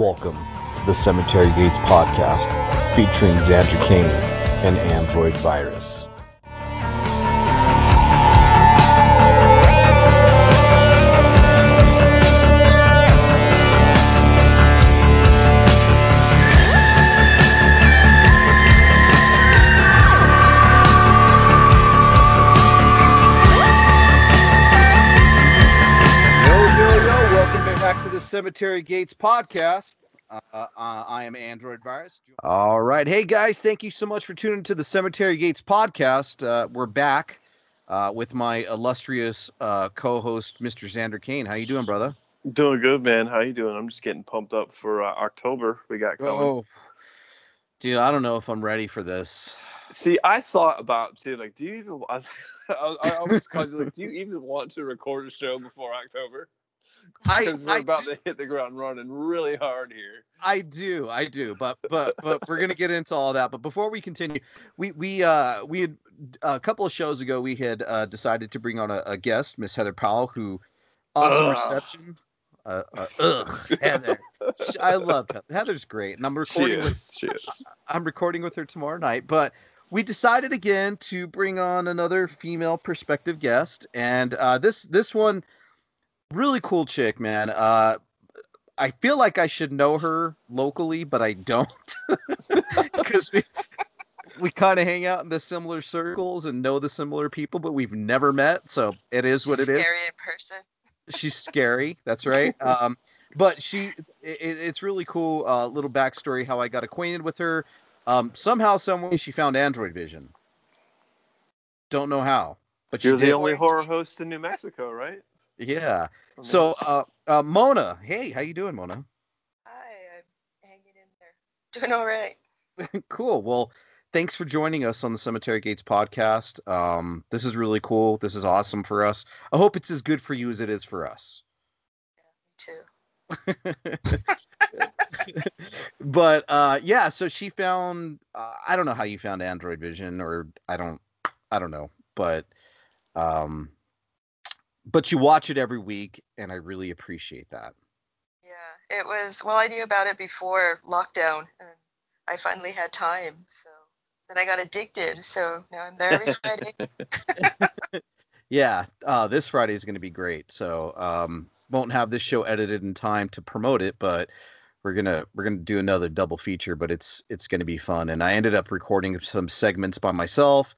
Welcome to the Cemetery Gates podcast, featuring Xander Kane and Android Virus. Back to the Cemetery Gates podcast. I am Android Virus. All right. Hey, guys. Thank you so much for tuning to the Cemetery Gates podcast. We're back with my illustrious co-host, Mr. Xander Kane. How you doing, brother? Doing good, man. How you doing? I'm just getting pumped up for October. We got coming. Oh, dude, I don't know if I'm ready for this. See, I thought about, too, like, do you even... I always called you, like, do you even want to record a show before October? Because we're about to hit the ground running really hard here. I do, but we're gonna get into all that. But before we continue, we had a couple of shows ago we had decided to bring on a guest, Miss Heather Powell, who awesome reception. Heather, I love Heather. Heather's great, and I'm recording I'm recording with her tomorrow night. But we decided again to bring on another female perspective guest, and this one. Really cool chick, man. I feel like I should know her locally, but I don't. Because we kind of hang out in the similar circles and know the similar people, but we've never met. So it is what it is. Scary in person. She's scary. That's right. But it's really cool. Little backstory how I got acquainted with her. Somehow, someway, she found Android Vision. Don't know how, but you're the only horror host in New Mexico, right? Yeah. So, Mona, hey, how you doing, Mona? Hi, I'm hanging in there. Doing all right. Cool. Well, thanks for joining us on the Cemetery Gates podcast. This is really cool. This is awesome for us. I hope it's as good for you as it is for us. Yeah, me too. But, yeah, so she found, I don't know how you found Android Vision, or I don't know, but you watch it every week, and I really appreciate that. Yeah, it was, well, I knew about it before lockdown, and I finally had time, so then I got addicted, so now I'm there every Friday. Yeah, this Friday is going to be great, so won't have this show edited in time to promote it, but we're gonna do another double feature, but it's going to be fun, and I ended up recording some segments by myself.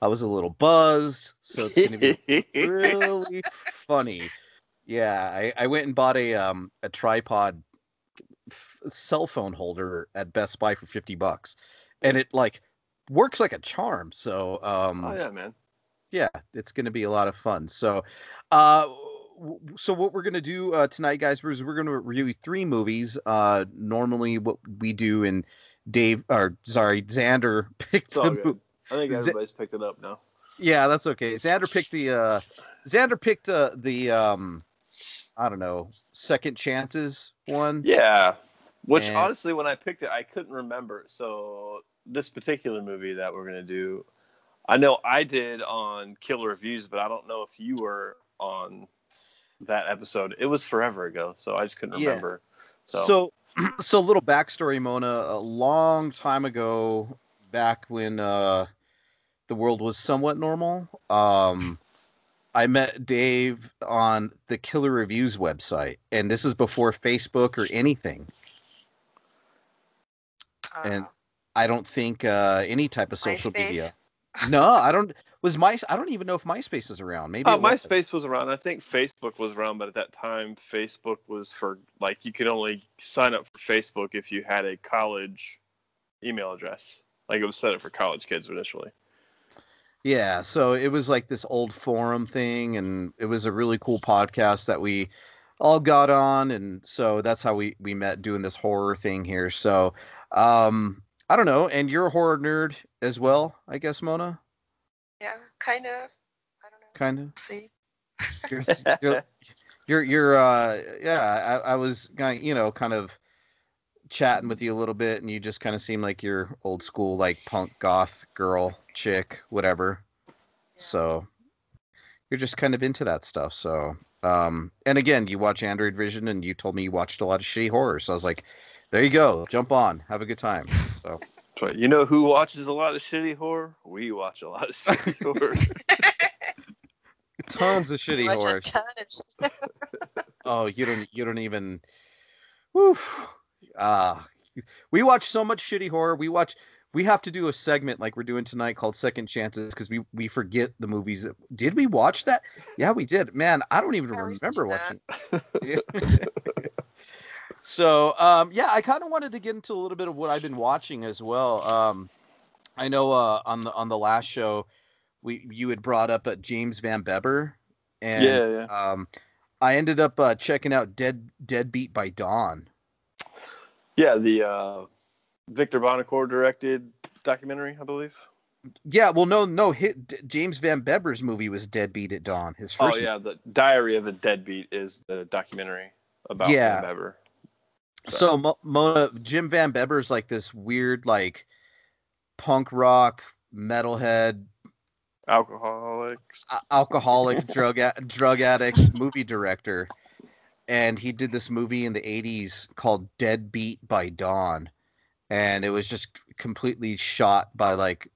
I was a little buzzed, so it's going to be really funny. Yeah, I went and bought a tripod cell phone holder at Best Buy for $50, and it like works like a charm. So, oh yeah, man. Yeah, it's going to be a lot of fun. So, what we're going to do tonight, guys, is we're going to review 3 movies. Normally, what we do, and Xander picked the movie. I think everybody's picked it up now. Yeah, that's okay. Xander picked the I don't know, Second Chances one. Yeah, which honestly, when I picked it, I couldn't remember. So this particular movie that we're gonna do, I know I did on Killer Reviews, but I don't know if you were on that episode. It was forever ago, so I just couldn't remember. So little backstory, Mona. A long time ago, back when the world was somewhat normal, I met Dave on the Killer Reviews website, and this is before Facebook or anything. And I don't think any type of social media. No, I don't. I don't even know if MySpace is around. Maybe MySpace was around. I think Facebook was around, but at that time, Facebook was for like you could only sign up for Facebook if you had a college email address. Like it was set up for college kids initially. Yeah, so it was like this old forum thing, and it was a really cool podcast that we all got on, and so that's how we met doing this horror thing here. So, I don't know, and you're a horror nerd as well, I guess, Mona? Yeah, kind of. I don't know. Kind of? See? Yeah, I was kind of chatting with you a little bit, and you just kind of seem like you're old school, like punk goth girl chick, whatever. Yeah. So you're just kind of into that stuff. So And again, you watch Android Vision, and you told me you watched a lot of shitty horror. So I was like, there you go. Jump on. Have a good time. So, right. You know who watches a lot of shitty horror? We watch a lot of shitty horror. Tons of shitty Watch horror. a ton of Oh, you don't even. Woo. We watch so much shitty horror. We have to do a segment like we're doing tonight called Second Chances because we forget the movies. Did we watch that? Yeah, we did. Man, I don't even remember watching. So, yeah, I kind of wanted to get into a little bit of what I've been watching as well. I know on the last show you had brought up James Van Beber, and Yeah. I ended up checking out Deadbeat by Dawn. Yeah, the Victor Bonacore directed documentary, I believe. Yeah, well, no. James Van Beber's movie was Deadbeat at Dawn. His first. Oh yeah, the Diary of a Deadbeat is the documentary about Van Beber. So Mona, Jim Van Beber's like this weird, like punk rock metalhead, alcoholic drug addict movie director, and he did this movie in the 80s called Deadbeat by Dawn, and it was just completely shot by like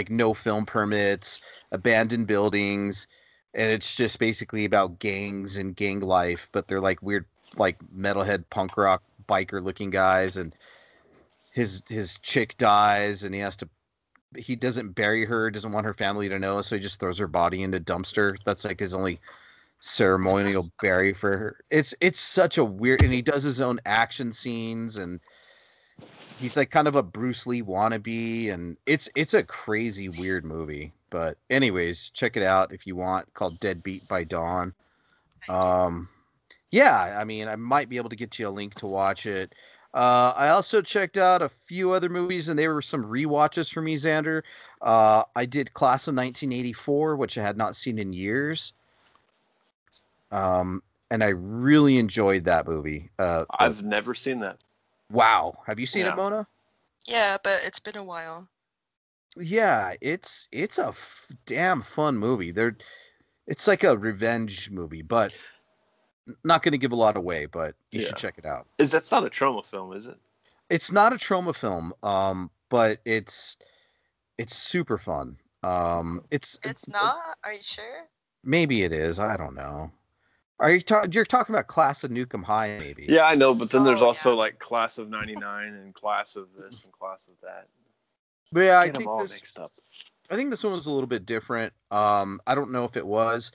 no film permits, abandoned buildings, and it's just basically about gangs and gang life, but they're like weird, like metalhead punk rock biker looking guys, and his chick dies, and he doesn't bury her, doesn't want her family to know, so he just throws her body into a dumpster. That's like his only ceremonial bury for her. It's such a weird, and he does his own action scenes, and he's like kind of a Bruce Lee wannabe, and it's a crazy weird movie. But anyways, check it out if you want, called Deadbeat by Dawn. Yeah, I mean, I might be able to get you a link to watch it. I also checked out a few other movies, and they were some rewatches for me, Xander. I did Class of 1984, which I had not seen in years. And I really enjoyed that movie. I've never seen that. Wow. Have you seen it, Mona? Yeah, but it's been a while. Yeah, it's a damn fun movie. It's like a revenge movie, but not going to give a lot away, but you should check it out. That's not a trauma film, is it? It's not a trauma film, but it's super fun. It's not? Are you sure? Maybe it is. I don't know. You're talking about Class of Nukem High, maybe? Yeah, I know, but then there's also like Class of '99 and Class of this and Class of that. But yeah, I think all mixed up. I think this one was a little bit different. I don't know if it was.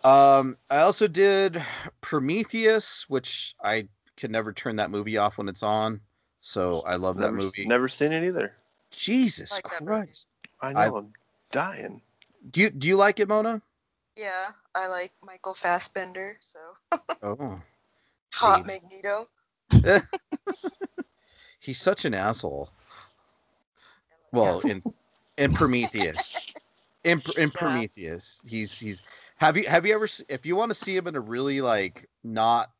I also did Prometheus, which I can never turn that movie off when it's on. So I love that movie. Never seen it either. Jesus Christ! I know, I'm dying. Do you like it, Mona? Yeah, I like Michael Fassbender. So. Oh. Hot Magneto. He's such an asshole. Well, in Prometheus, in Prometheus, he's. Have you ever, if you want to see him in a really like not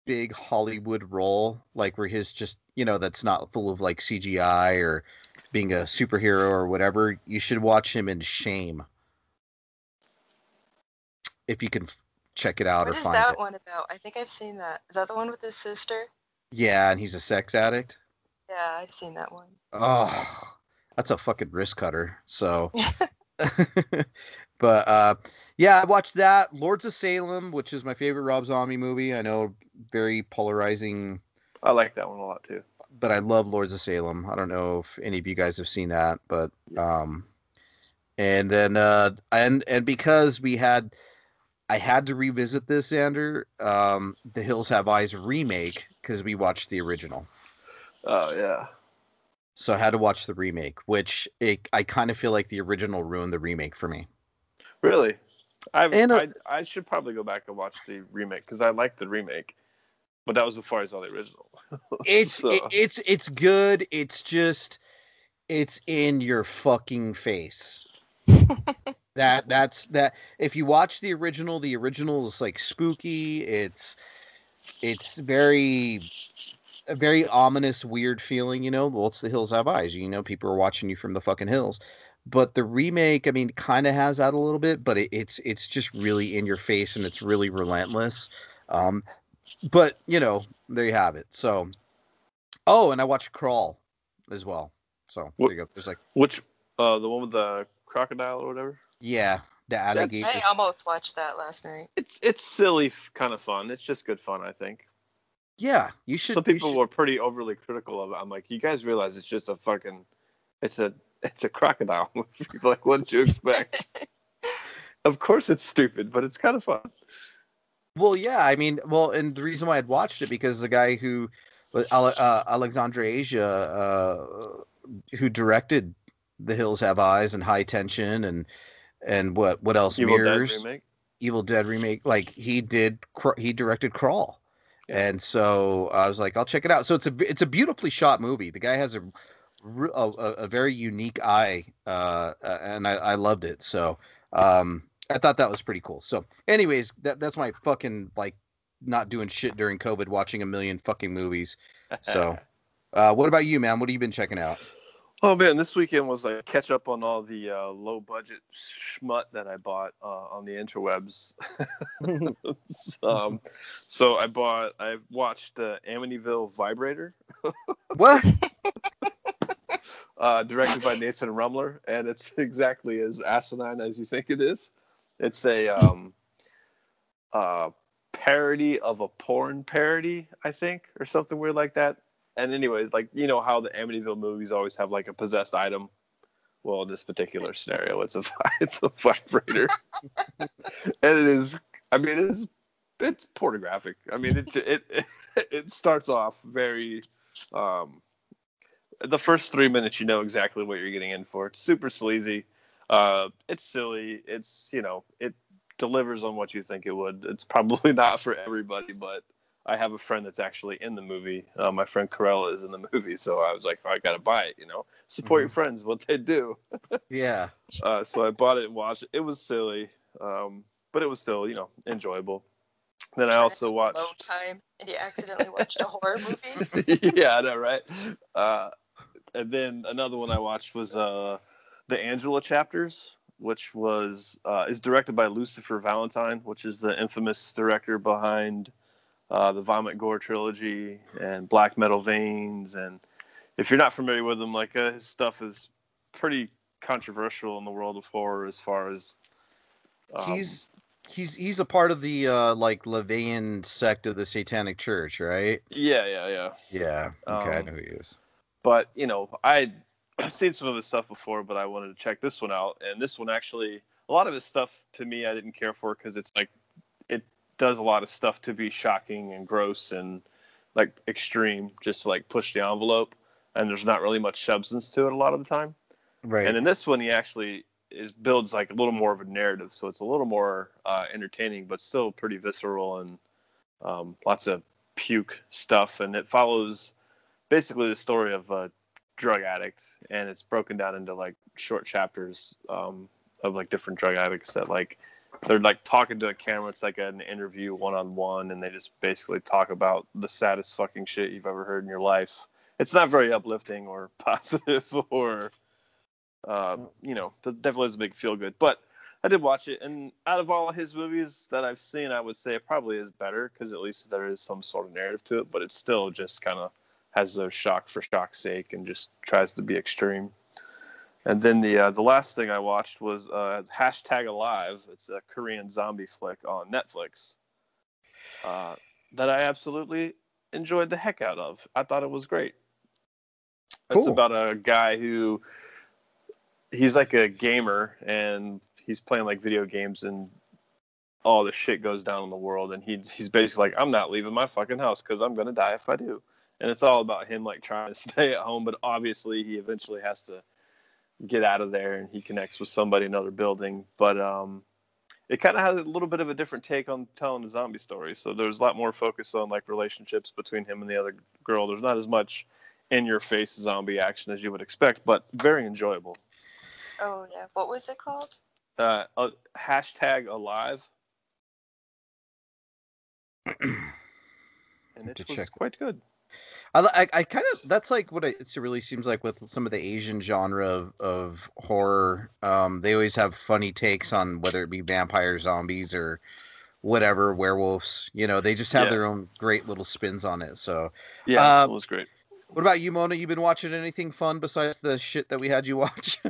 big Hollywood role, like where his just, that's not full of like CGI or being a superhero or whatever, you should watch him in Shame. If you can check it out or find it. What is that one about? I think I've seen that. Is that the one with his sister? Yeah, and he's a sex addict. Yeah, I've seen that one. Oh, that's a fucking wrist cutter. So, but yeah, I watched that. Lords of Salem, which is my favorite Rob Zombie movie. I know, very polarizing. I like that one a lot too. But I love Lords of Salem. I don't know if any of you guys have seen that, but and then and because I had to revisit this, Xander, The Hills Have Eyes remake, because we watched the original. Oh yeah. So I had to watch the remake, which I kind of feel like the original ruined the remake for me. Really? I should probably go back and watch the remake because I liked the remake, but that was before I saw the original. It's good. It's just it's in your fucking face. That's if you watch the original is like spooky. It's a very ominous, weird feeling, Well, it's The Hills Have Eyes. People are watching you from the fucking hills. But the remake, I mean, kind of has that a little bit, but it's just really in your face and it's really relentless. But there you have it. So, oh, and I watched Crawl as well. So there you go. There's like which the one with the crocodile or whatever. Yeah, the alligators. I almost watched that last night. It's silly, kind of fun. It's just good fun, I think. Yeah, you should. Some people were pretty overly critical of it. I'm like, you guys realize it's just it's a crocodile movie. Like, what did you expect? Of course, it's stupid, but it's kind of fun. Well, yeah, I mean, and the reason why I'd watched it because the guy who, Alexandre Asia, who directed The Hills Have Eyes and High Tension and what else? Evil Mirrors, Dead remake. Evil Dead remake. Like he directed Crawl, and so I was like, I'll check it out. So it's a beautifully shot movie. The guy has a very unique eye, and I loved it. So. I thought that was pretty cool. So, anyways, that's my fucking not doing shit during COVID, watching a million fucking movies. So, what about you, man? What have you been checking out? Oh man, this weekend was like catch up on all the low budget schmut that I bought on the interwebs. So I watched Amityville Vibrator. What? Directed by Nathan Rumler, and it's exactly as asinine as you think it is. It's a parody of a porn parody, I think, or something weird like that. And anyways, like, you know how the Amityville movies always have like a possessed item? Well, in this particular scenario, it's a vibrator. And it is, I mean, it's pornographic. I mean, it starts off very, the first 3 minutes, you know exactly what you're getting in for. It's super sleazy. It's silly. It's, it delivers on what you think it would. It's probably not for everybody, but I have a friend that's actually in the movie. My friend Corella is in the movie, so I was like, I got to buy it, Support your friends, what they do. Yeah. So I bought it and watched it. It was silly, but it was still, enjoyable. Then I also watched... Low time, and you accidentally watched a horror movie? Yeah, I know, right? And then another one I watched was the Angela chapters, which is directed by Lucifer Valentine, which is the infamous director behind the Vomit Gore trilogy and Black Metal Veins. And if you're not familiar with him, like his stuff is pretty controversial in the world of horror as far as he's a part of the LaVeyan sect of the Satanic Church, right? Yeah. Yeah. Okay, I know who he is. But I've seen some of his stuff before, but I wanted to check this one out. And this one actually, a lot of his stuff to me, I didn't care for because it's like it does a lot of stuff to be shocking and gross and like extreme, just to like push the envelope. And there's not really much substance to it a lot of the time. Right. And in this one, he actually builds like a little more of a narrative, so it's a little more entertaining, but still pretty visceral and lots of puke stuff. And it follows basically the story of a drug addict, and it's broken down into like short chapters of like different drug addicts that like they're like talking to a camera. It's like an interview one-on-one, and they just basically talk about the saddest fucking shit you've ever heard in your life. It's not very uplifting or positive or definitely doesn't make feel good, but I did watch it, and out of all his movies that I've seen, I would say it probably is better because at least there is some sort of narrative to it, but it still just kind of has those shock for shock's sake and just tries to be extreme. And then the last thing I watched was #Alive. It's a Korean zombie flick on Netflix that I absolutely enjoyed the heck out of. I thought it was great. Cool. It's about a guy who he's like a gamer and he's playing like video games and all the shit goes down in the world, and he's basically like, I'm not leaving my fucking house because I'm gonna die if I do. And it's all about him like trying to stay at home, but obviously he eventually has to get out of there, and he connects with somebody in another building. But it kind of has a little bit of a different take on telling a zombie story. So there's a lot more focus on like relationships between him and the other girl. There's not as much in your face zombie action as you would expect, but very enjoyable. Oh yeah, what was it called? #Alive. And it was quite good. I kind of that's like what it really seems like with some of the Asian genre of horror. They always have funny takes on whether it be vampires, zombies, or whatever, werewolves. They just have their own great little spins on it. So, Yeah, that was great. What about you, Mona? You been watching anything fun besides the shit that we had you watch?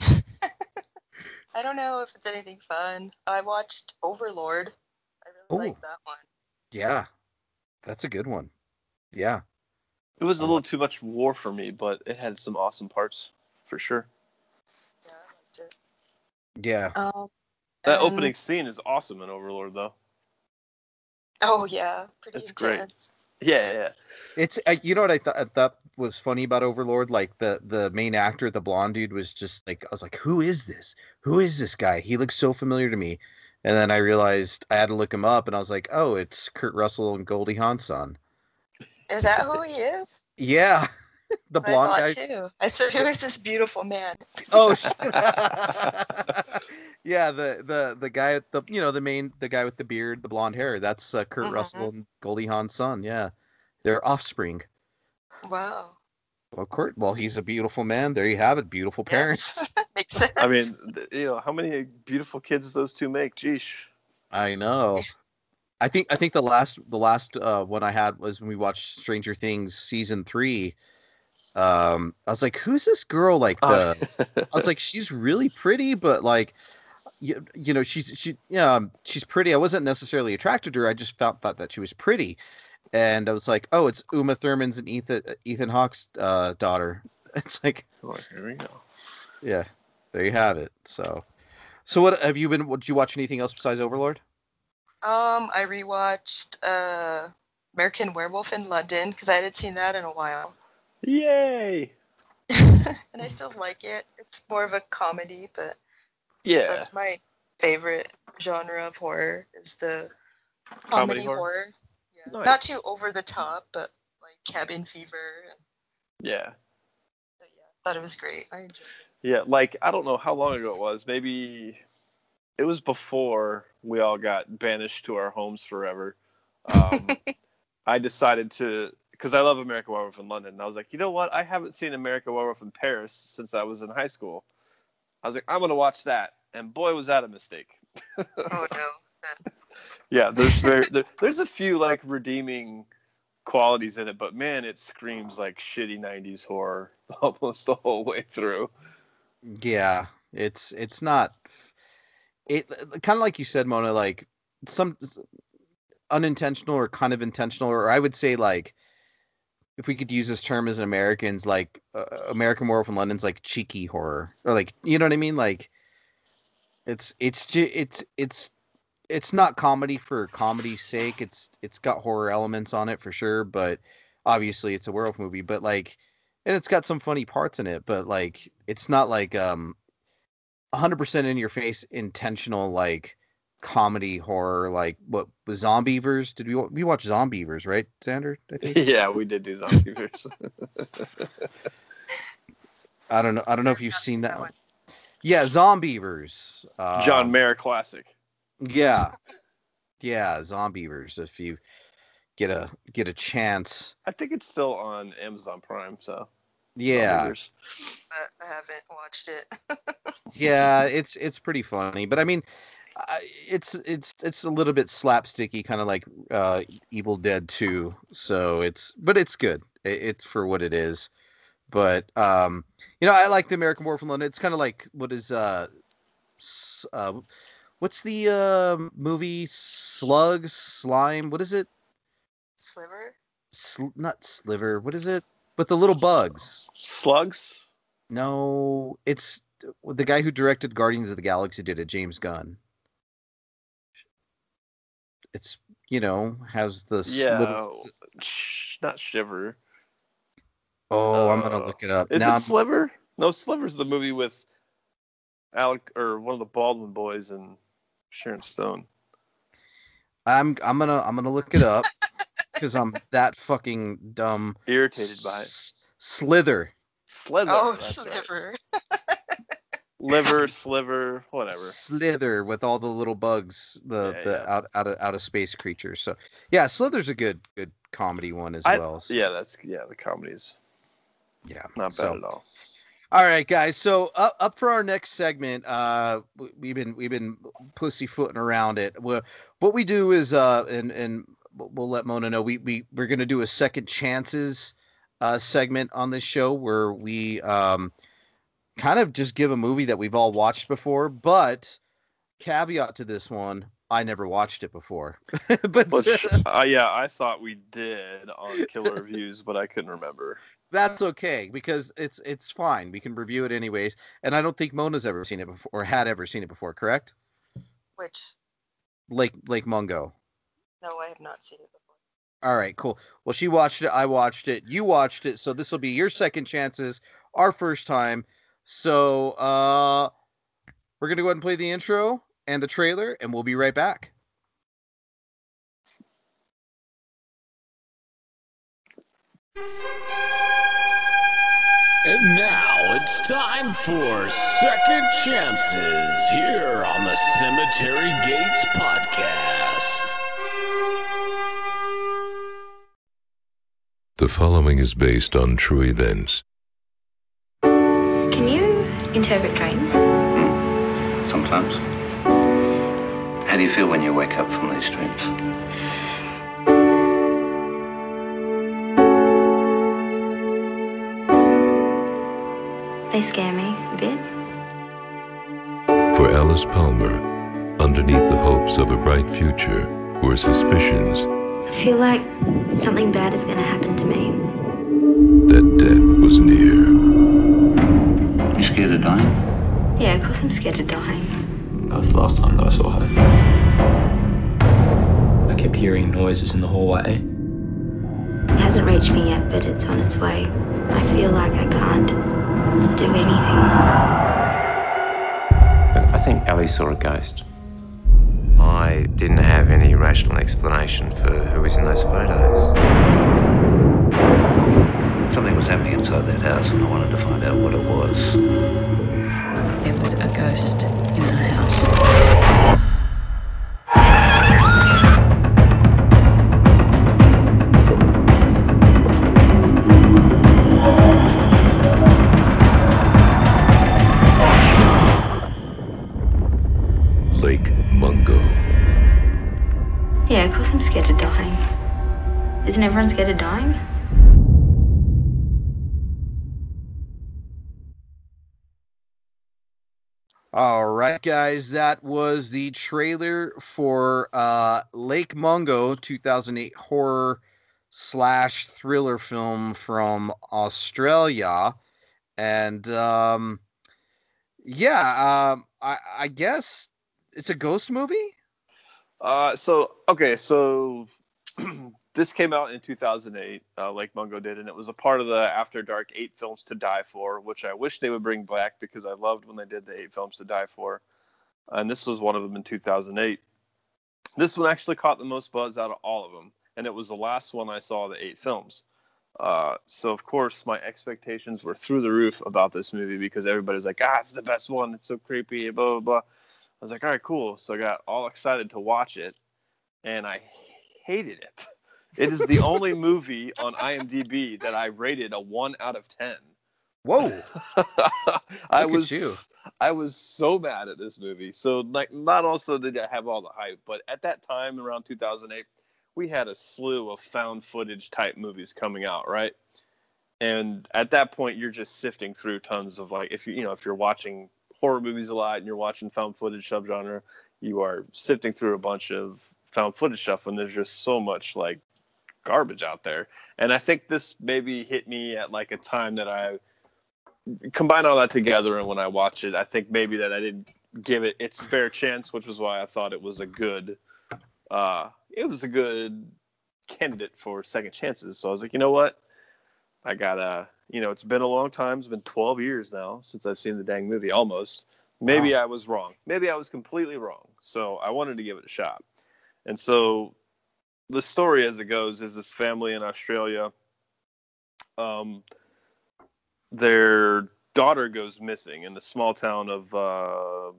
I don't know if it's anything fun. I watched Overlord. I really like that one. Yeah, that's a good one. Yeah. It was a little too much war for me, but it had some awesome parts, for sure. Yeah, I liked it. Yeah. That opening scene is awesome in Overlord, though. Oh, yeah. Pretty It's intense. Great. Yeah. It's you know what I thought was funny about Overlord? Like the main actor, the blonde dude, was just like, I was like, who is this? Who is this guy? He looks so familiar to me. And then I realized I had to look him up, and I was like, oh, it's Kurt Russell and Goldie Hawn's son. Is that who he is? Yeah. The blonde guy too. I said, "Who is this beautiful man?" Oh, yeah, the guy at the the guy with the beard, the blonde hair. That's Kurt Russell and Goldie Hawn's son. Yeah, their offspring. Wow. Well, he's a beautiful man. There you have it. Beautiful parents. Yes. Makes sense. I mean, how many beautiful kids those two make? Jeesh. I know. I think the last one I had was when we watched Stranger Things season 3. I was like, who's this girl? Like I was like, she's really pretty, but like, she's pretty. I wasn't necessarily attracted to her. I just thought that she was pretty, and I was like, oh, it's Uma Thurman's and Ethan Hawke's daughter. It's like, here we go. Yeah, there you have it. So what have you been? Did you watch anything else besides Overlord? I rewatched American Werewolf in London because I hadn't seen that in a while. Yay! And I still like it. It's more of a comedy, but that's my favorite genre of horror is the comedy horror. Yeah. Nice. Not too over the top, but like Cabin Fever. Yeah. So, thought it was great. I enjoyed it. Yeah, like I don't know how long ago it was. Maybe it was before we all got banished to our homes forever. I decided to. Because I love American Werewolf in London. And I was like, you know what? I haven't seen American Werewolf in Paris since I was in high school. I was like, I'm going to watch that. And boy, was that a mistake. Oh, no. Yeah, there's a few, like, redeeming qualities in it. But, man, it screams, like, shitty 90s horror almost the whole way through. Yeah, it's not... It kind of like you said, Mona, like, some unintentional or kind of intentional, or I would say, like, if we could use this term as an Americans, like American Werewolf in London's like cheeky horror, or like, you know what I mean? Like it's not comedy for comedy's sake. It's got horror elements on it for sure, but obviously it's a werewolf movie, but like, and it's got some funny parts in it, but like, it's not like 100% in your face intentional, like comedy horror, like what was Zombieverse? Did we watch Zombieverse, right, Xander? I think. Yeah, we did do Zombieverse. I don't know if you've seen that one. Yeah, Zombieverse. John Mayer classic. Yeah, Zombieverse. If you get a chance, I think it's still on Amazon Prime. So yeah, but I haven't watched it. Yeah, it's pretty funny, but I mean. It's a little bit slapsticky, kind of like Evil Dead 2. So it's good. It's for what it is. But I like the American Werewolf in London. It's kind of like what's the movie Slugs Slime? What is it? Sliver? Not Sliver. What is it? With the little bugs. Slugs? No, it's the guy who directed Guardians of the Galaxy did it. James Gunn. It's has the little... not Shiver. Oh, I'm gonna look it up. Is it Sliver? No, Sliver's the movie with Alec, or one of the Baldwin boys, and Sharon Stone. I'm gonna look it up because I'm that fucking dumb. Irritated by it. Slither. Oh, Sliver. Right. Liver, sliver, whatever. Slither with all the little bugs, the out of space creatures. So yeah, Slither's a good comedy one as well. So. Yeah, the comedies. Yeah, not bad at all. All right, guys. So up for our next segment, we've been pussyfooting around it. What we do is and we'll let Mona know we're gonna do a second chances segment on this show where we kind of just give a movie that we've all watched before, but caveat to this one, I never watched it before. But I thought we did on Killer Reviews, but I couldn't remember. That's okay because it's fine. We can review it anyways. And I don't think Mona's ever seen it before or had ever seen it before, correct? Which? Lake Mungo. No, I have not seen it before. All right, cool. Well, she watched it. I watched it. You watched it. So this will be your second chances, our first time. So we're going to go ahead and play the intro and the trailer, and we'll be right back. And now it's time for Second Chances here on the Cemetery Gates podcast. The following is based on true events. Can you interpret dreams? Sometimes. How do you feel when you wake up from these dreams? They scare me a bit. For Alice Palmer, underneath the hopes of a bright future were suspicions. I feel like something bad is going to happen to me. That death was near. You scared of dying? Yeah, of course I'm scared of dying. That was the last time that I saw her. I kept hearing noises in the hallway. It hasn't reached me yet, but it's on its way. I feel like I can't do anything. I think Ellie saw a ghost. I didn't have any rational explanation for who was in those photos. Something was happening inside that house and I wanted to find out what it was. There was a ghost in our house. Lake Mungo. Yeah, of course I'm scared of dying. Isn't everyone scared of dying? All right, guys, that was the trailer for Lake Mungo, 2008 horror / thriller film from Australia. And I guess it's a ghost movie? So this came out in 2008, Lake Mungo did, and it was a part of the After Dark 8 Films to Die For, which I wish they would bring back because I loved when they did the 8 Films to Die For. And this was one of them in 2008. This one actually caught the most buzz out of all of them, and it was the last one I saw of the 8 films. So, of course, my expectations were through the roof about this movie because everybody was like, it's the best one. It's so creepy, blah, blah, blah. I was like, all right, cool. So I got all excited to watch it, and I hated it. It is the only movie on IMDb that I rated a 1 out of 10. Whoa! I was so mad at this movie. So, like, not also did I have all the hype, but at that time, around 2008, we had a slew of found footage type movies coming out, right? And at that point, you're just sifting through tons of, like, if you're watching horror movies a lot and you're watching found footage subgenre, you are sifting through a bunch of found footage stuff, and there's just so much like garbage out there. And I think this maybe hit me at like a time that I combined all that together, and when I watched it, I think maybe that I didn't give it its fair chance, which was why I thought it was a good candidate for second chances. So I was like, you know what? I gotta, it's been a long time. It's been 12 years now since I've seen the dang movie, almost. Maybe I was wrong. Maybe I was completely wrong. So I wanted to give it a shot. And so the story as it goes is this family in Australia. Their daughter goes missing in the small town of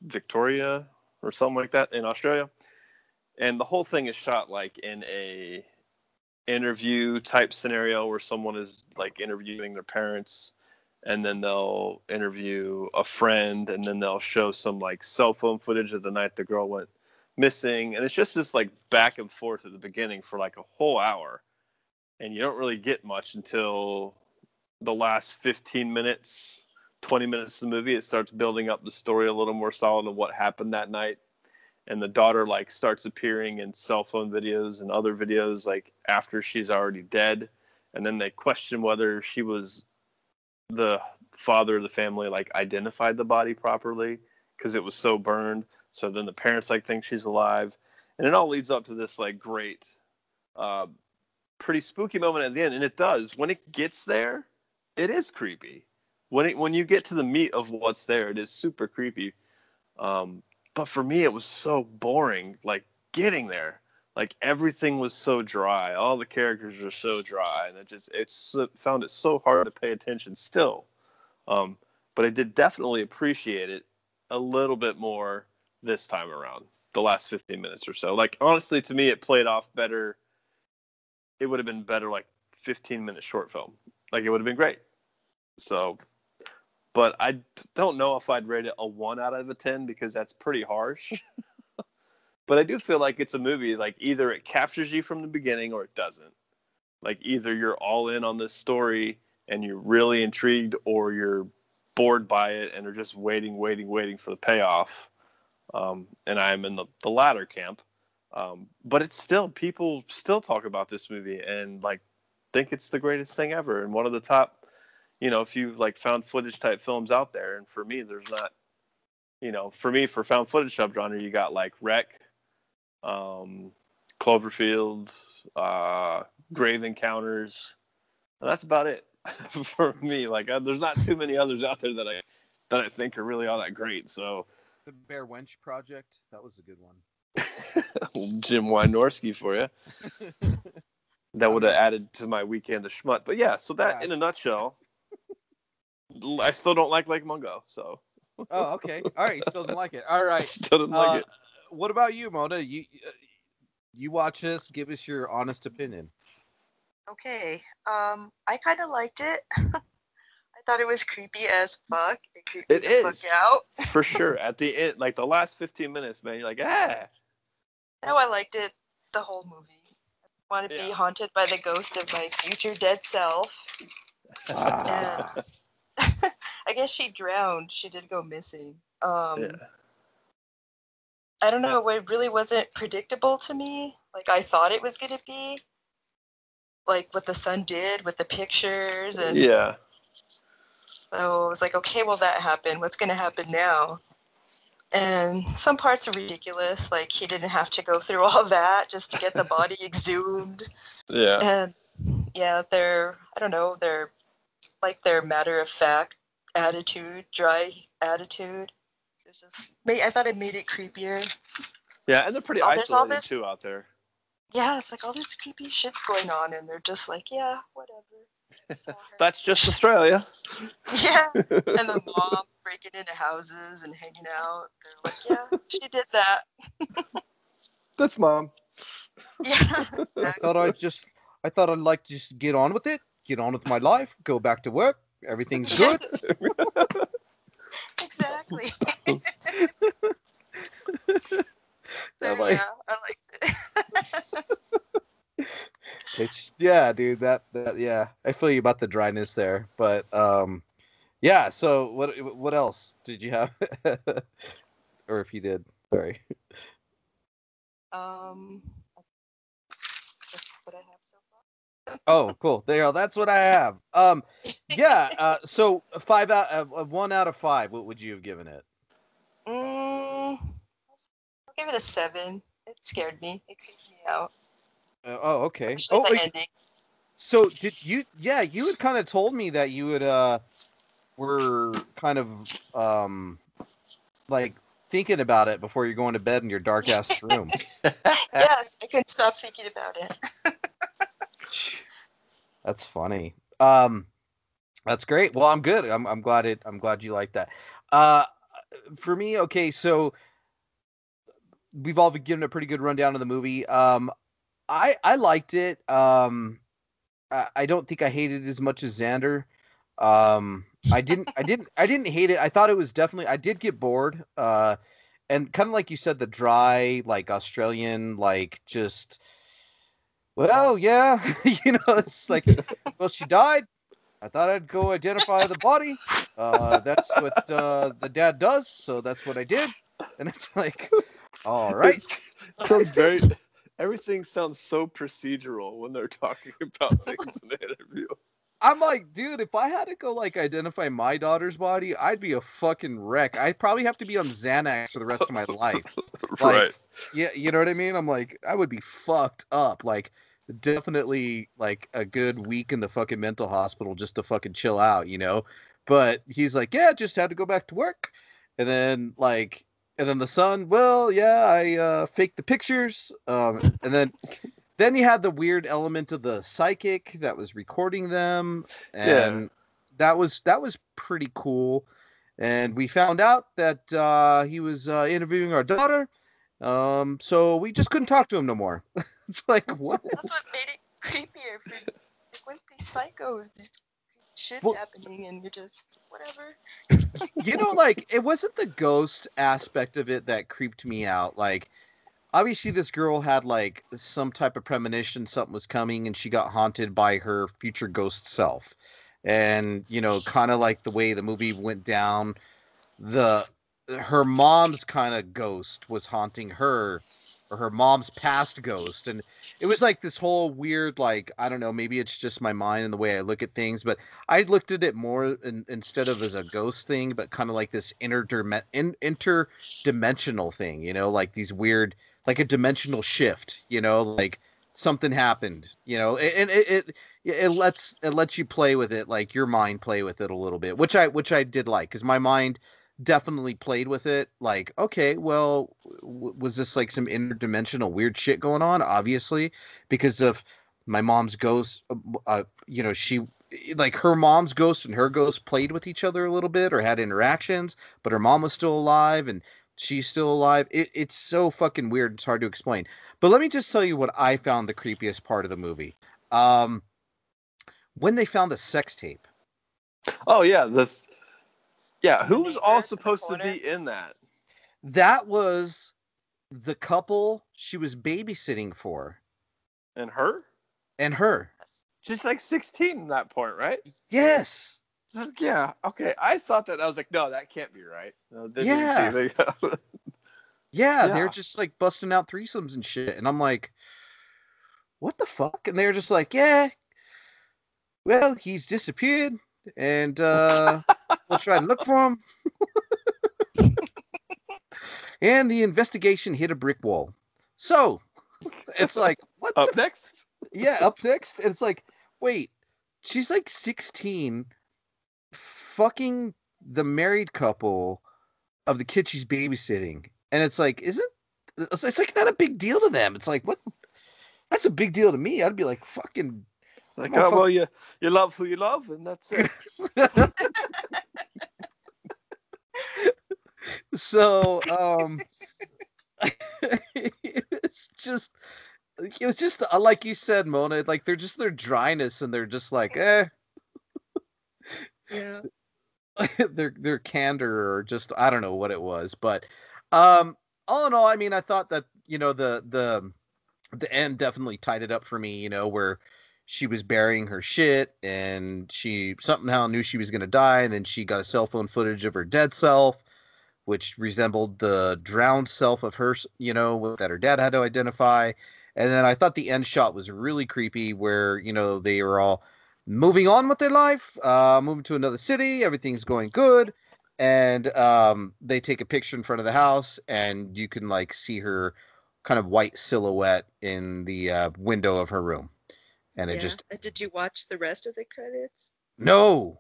Victoria or something like that in Australia. And the whole thing is shot like in a interview type scenario where someone is like interviewing their parents, and then they'll interview a friend, and then they'll show some like cell phone footage of the night the girl went missing, and it's just this like back and forth at the beginning for like a whole hour, and you don't really get much until the last 15 minutes, 20 minutes of the movie. It starts building up the story a little more solid of what happened that night. And the daughter like starts appearing in cell phone videos and other videos like after she's already dead. And then they question whether she was the father of the family, like identified the body properly because it was so burned. So then the parents like think she's alive. And it all leads up to this like great, pretty spooky moment at the end. And it does. When it gets there, it is creepy. When you get to the meat of what's there, it is super creepy. But for me, it was so boring, like, getting there. Like, everything was so dry. All the characters were so dry. And found it so hard to pay attention still. But I did definitely appreciate it a little bit more this time around, the last 15 minutes or so. Like, honestly, to me, it played off better. It would have been better, like, 15-minute short film. Like, it would have been great. So... But I don't know if I'd rate it a 1 out of 10 because that's pretty harsh. But I do feel like it's a movie, like either it captures you from the beginning or it doesn't. Like either you're all in on this story and you're really intrigued, or you're bored by it and are just waiting for the payoff. And I'm in the latter camp. But it's still, people still talk about this movie and like think it's the greatest thing ever. And one of the top, you know, if you like found footage type films out there. And for me, there's not, you know, for me, for found footage subgenre, you got like Wreck, Cloverfield, Grave Encounters. And that's about it for me. Like, there's not too many others out there that I think are really all that great. So the Blair Witch Project, that was a good one. Jim Wynorski for you. That would have added to my weekend of schmut. But yeah, so that in a nutshell. I still don't like Lake Mungo, so. Oh, okay. All right, you still didn't like it. All right. Still didn't like it. What about you, Mona? You watch this. Give us your honest opinion. Okay. I kind of liked it. I thought it was creepy as fuck. It creeped me the fuck out. For sure. At the end, like the last 15 minutes, man, you're like, ah. No, I liked it the whole movie. I want to be haunted by the ghost of my future dead self. I guess she drowned. She did go missing. I don't know. It really wasn't predictable to me. Like I thought it was gonna be. Like what the son did with the pictures and. Yeah. So I was like, okay, well that happened. What's gonna happen now? And some parts are ridiculous. Like he didn't have to go through all that just to get the body exhumed. Yeah. And yeah, they're like their matter-of-fact attitude, dry attitude. It's just, I thought it made it creepier. Yeah, and they're pretty isolated too out there. Yeah, it's like all this creepy shit's going on, and they're just like, yeah, whatever. That's just Australia. Yeah, and the mom breaking into houses and hanging out. They're like, yeah, she did that. That's mom. Yeah. Exactly. I thought I'd like to just get on with it. Get on with my life, go back to work, everything's good. Exactly. So, I liked it. Dude, that I feel you about the dryness there. But so what else did you have? Or if you did, sorry. That's what I have so far. Oh, cool. There you go. That's what I have. So 1 out of 5, what would you have given it? I'll give it a 7. It scared me. It creeped me out. Okay. The ending. So did you? Yeah, you had kind of told me that you would were kind of like thinking about it before you're going to bed in your dark ass room. Yes, I couldn't stop thinking about it. That's funny. That's great. Well, I'm good. I'm glad you like that. For me, okay, so we've all been given a pretty good rundown of the movie. I liked it. I don't think I hated it as much as Xander. I didn't hate it. I thought it was definitely. I did get bored. And kind of like you said, the dry, like Australian, like just. Well, yeah, it's like, well, she died. I thought I'd go identify the body. That's what the dad does, so that's what I did. And it's like, all right. Sounds everything sounds so procedural when they're talking about things in the interview. I'm like, dude, if I had to go like identify my daughter's body, I'd be a fucking wreck. I'd probably have to be on Xanax for the rest of my life. Right. Yeah, you know what I mean? I'm like, I would be fucked up. Like, definitely like a good week in the fucking mental hospital just to fucking chill out, But he's like, yeah, just had to go back to work. And then the son, well, yeah, I faked the pictures. And then you had the weird element of the psychic that was recording them, and that was pretty cool. And we found out that he was interviewing our daughter, so we just couldn't talk to him no more. It's like, what? That's what made it creepier. With these psychos, these shit's happening, and you're just whatever. Like, it wasn't the ghost aspect of it that creeped me out. Like, obviously this girl had like some type of premonition something was coming, and she got haunted by her future ghost self. And, kind of like the way the movie went down, her mom's kind of ghost was haunting her, or her mom's past ghost. And it was like this whole weird, like, I don't know, maybe it's just my mind and the way I look at things, but I looked at it more instead of as a ghost thing, but kind of like this interdimensional thing, like these weird, like a dimensional shift, like something happened, and it lets you play with it, like your mind play with it a little bit, which I did like, because my mind definitely played with it. Like, okay, well, was this like some interdimensional weird shit going on? Obviously, because of my mom's ghost, she, like, her mom's ghost and her ghost played with each other a little bit or had interactions, but her mom was still alive and she's still alive. It's so fucking weird. It's hard to explain. But let me just tell you what I found the creepiest part of the movie. When they found the sex tape. Oh, yeah. Who was all supposed to be in that? That was the couple she was babysitting for. And her? And her. She's like 16 at that point, right? Yes. Yeah. Okay. I thought that. I was like, no, that can't be right. No, yeah. They're just like busting out threesomes and shit. And I'm like, what the fuck? And they're just like, yeah, well, he's disappeared. And we'll try to look for him. And the investigation hit a brick wall. So it's like, what? Up next? Yeah, up next. And it's like, wait, she's like 16, fucking the married couple of the kid she's babysitting. And it's like, it's like not a big deal to them. It's like, what? That's a big deal to me. I'd be like, fucking. Like, oh, well, you love who you love, and that's it. So, it was just like you said, Mona, like they're just their dryness, and they're just like, yeah. their candor, or just, I don't know what it was, but all in all, I mean, I thought that, the end definitely tied it up for me, where she was burying her shit, and she somehow knew she was going to die, and then she got a cell phone footage of her dead self, which resembled the drowned self of her, that her dad had to identify. And then I thought the end shot was really creepy, where, they were all moving on with their life, moving to another city, everything's going good, and they take a picture in front of the house, and you can, like, see her kind of white silhouette in the window of her room. And it just... Did you watch the rest of the credits? No!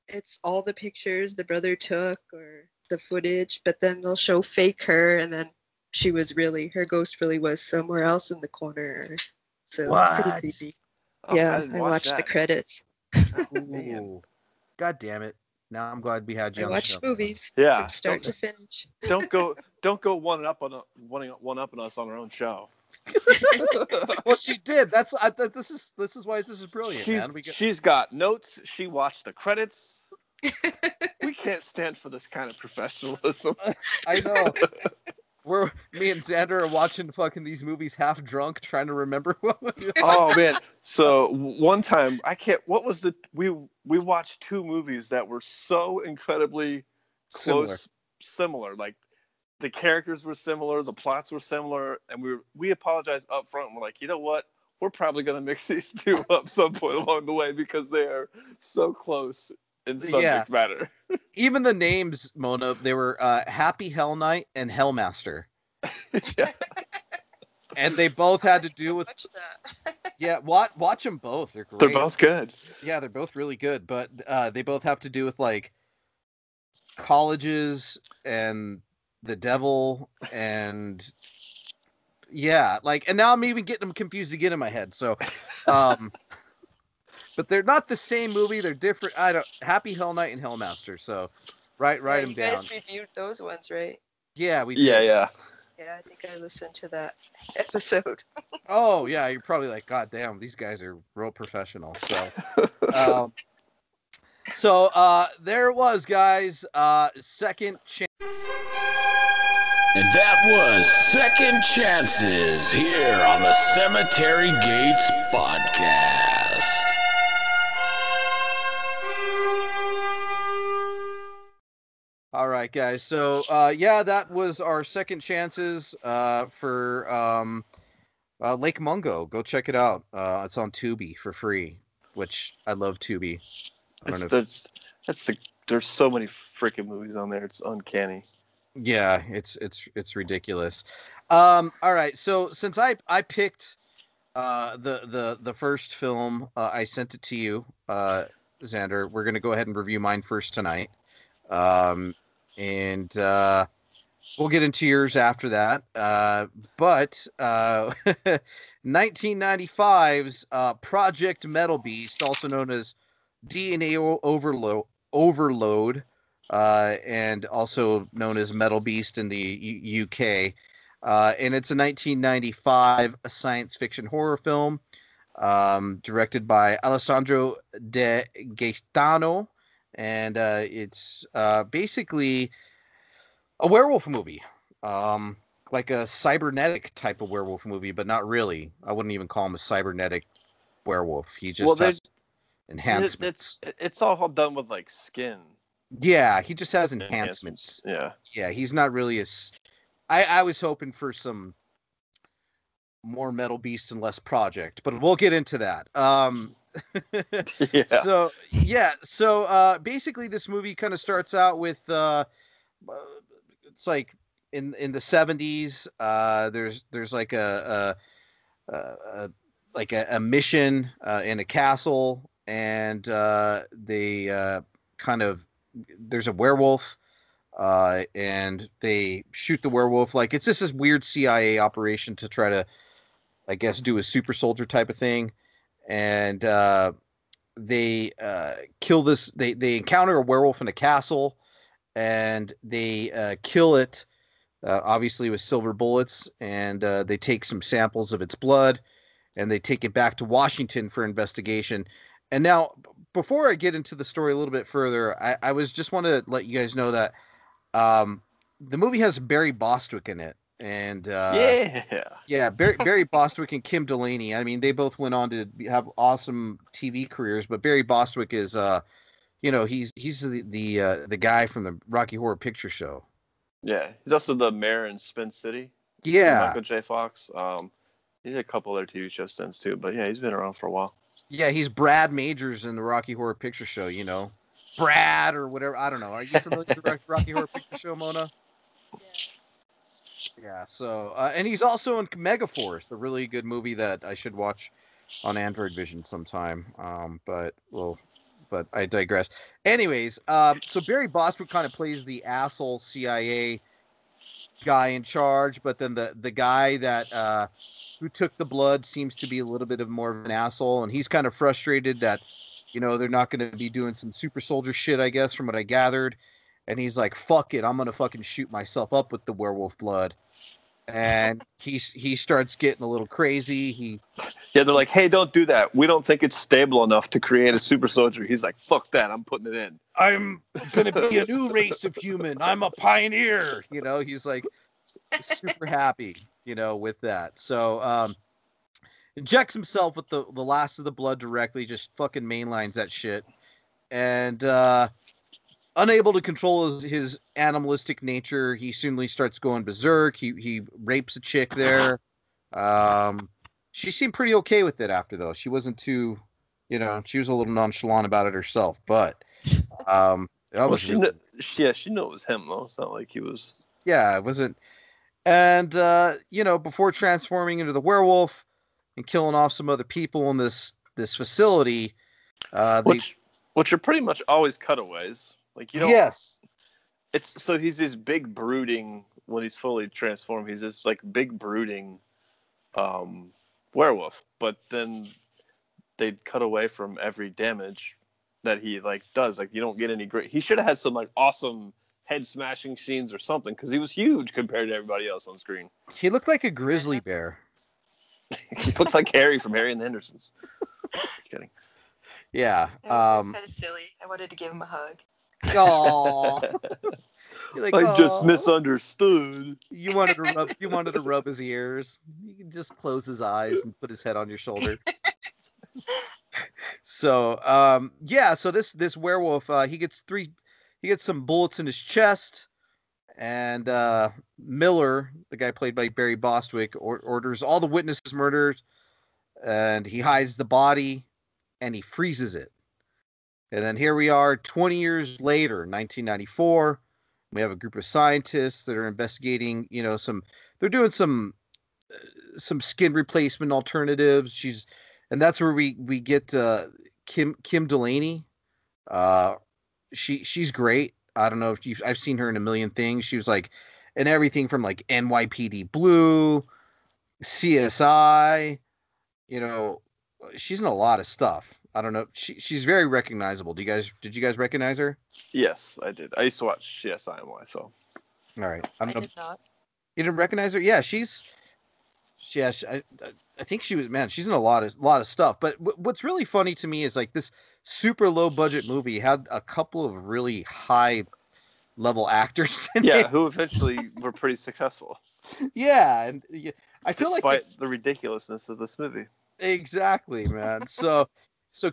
It's all the pictures the brother took, or the footage, but then they'll show fake her, and then her ghost really was somewhere else in the corner. So what? It's pretty creepy. Oh, yeah, I watched the credits. Oh, God damn it. Now I'm glad we had you on the show. I watch movies. Yeah. From start to finish. Don't go don't go one up on us on our own show. Well, she did. This is why this is brilliant, man. She's got notes. She watched the credits. We can't stand for this kind of professionalism. I know. Me and Xander are watching fucking these movies half drunk, trying to remember what. Oh man! So one time, what was we watched two movies that were so incredibly similar. Like the characters were similar, the plots were similar, and we apologized up front. And we're like, you know what? We're probably gonna mix these two up some point along the way because they are so close in subject matter. Even the names, Mona, they were Happy Hell Night and Hellmaster. Yeah. And they both had to do with watch them both. They're great. They're both good. Yeah, they're both really good, but they both have to do with like colleges and the devil and and now I'm even getting them confused again in my head. So but they're not the same movie. They're different. Happy Hell Night and Hellmaster. So write them down. You guys reviewed those ones, right? Yeah, we did. Yeah. Yeah, I think I listened to that episode. Oh, yeah, you're probably like, God damn, these guys are real professional. So, there it was, guys. Second chance. And that was Second Chances here on the Cemetery Gates podcast. All right, guys. So, that was our Second Chances for Lake Mungo. Go check it out. It's on Tubi for free, which I love Tubi. There's so many freaking movies on there. It's uncanny. Yeah, it's ridiculous. All right. So since I picked the first film, I sent it to you, Xander. We're gonna go ahead and review mine first tonight. And we'll get into yours after that. But 1995's Project Metal Beast, also known as DNA Overload, and also known as Metal Beast in the UK. And it's a 1995 science fiction horror film directed by Alessandro De Gaetano. And it's basically a werewolf movie, like a cybernetic type of werewolf movie, but not really. I wouldn't even call him a cybernetic werewolf. He just has enhancements. It's all done with like skin. Yeah, he just has enhancements. Yeah, he's not really as. I was hoping for some more Metal Beast and less Project, but we'll get into that. So basically this movie kind of starts out with it's like in the 70s. There's like a mission in a castle, and they there's a werewolf, and they shoot the werewolf. Like it's just this weird CIA operation to try to, I guess, do a super soldier type of thing. And they kill this. They encounter a werewolf in a castle, and they kill it, obviously with silver bullets. And they take some samples of its blood, and they take it back to Washington for investigation. And now, before I get into the story a little bit further, I was just want to let you guys know that the movie has Barry Bostwick in it. And Barry Bostwick and Kim Delaney. I mean, they both went on to have awesome TV careers. But Barry Bostwick is, he's the guy from the Rocky Horror Picture Show. Yeah, he's also the mayor in Spin City. Yeah, Michael J. Fox. He did a couple other TV show stints too. But yeah, he's been around for a while. Yeah, he's Brad Majors in the Rocky Horror Picture Show. You know, Brad or whatever. I don't know. Are you familiar with the Rocky Horror Picture Show, Mona? Yeah. Yeah, so and he's also in Megaforce, a really good movie that I should watch on Android Vision sometime. But I digress. Anyways, so Barry Bostwick kind of plays the asshole CIA guy in charge, but then the guy that who took the blood seems to be a little bit of more of an asshole, and he's kind of frustrated that they're not going to be doing some super soldier shit, I guess, from what I gathered. and he's like, fuck it, I'm gonna fucking shoot myself up with the werewolf blood. And he starts getting a little crazy. They're like, hey, don't do that. We don't think it's stable enough to create a super soldier. He's like, fuck that, I'm putting it in. I'm gonna be a new race of human. I'm a pioneer. He's like super happy, with that. So injects himself with the last of the blood directly, just fucking mainlines that shit. And unable to control his animalistic nature, he soonly starts going berserk. He rapes a chick there. She seemed pretty okay with it after, though. She wasn't too, she was a little nonchalant about it herself. But she knew it was him, though. It's not like he was. Yeah, it wasn't. And before transforming into the werewolf and killing off some other people in this facility, which are pretty much always cutaways. Like, yes. So he's this big brooding, when he's fully transformed, he's this like big brooding werewolf. But then they'd cut away from every damage that he like does. Like, you don't get any great. He should have had some like awesome head smashing scenes or something, because he was huge compared to everybody else on screen. He looked like a grizzly bear. He looked like Harry from Harry and the Hendersons. Kidding. Yeah. It was kind of silly. I wanted to give him a hug. Oh, like, I just misunderstood. You wanted to rub his ears. You can just close his eyes and put his head on your shoulder. So, so this werewolf, he gets some bullets in his chest, and Miller, the guy played by Barry Bostwick, orders all the witnesses murdered, and he hides the body, and he freezes it. And then here we are 20 years later, 1994. We have a group of scientists that are investigating, they're doing some skin replacement alternatives. And that's where we get Kim Delaney. She's great. I don't know if I've seen her in a million things. She was like in everything from like NYPD Blue, CSI, she's in a lot of stuff. I don't know. She's very recognizable. Did you guys recognize her? Yes, I did. I used to watch CSI and Y, so. All right. I did not. You didn't recognize her? Yeah, I think she was, man, she's in a lot of stuff. But what's really funny to me is like this super low budget movie had a couple of really high level actors in it. Who eventually were pretty successful. Yeah, and I feel despite the ridiculousness of this movie. Exactly, man. So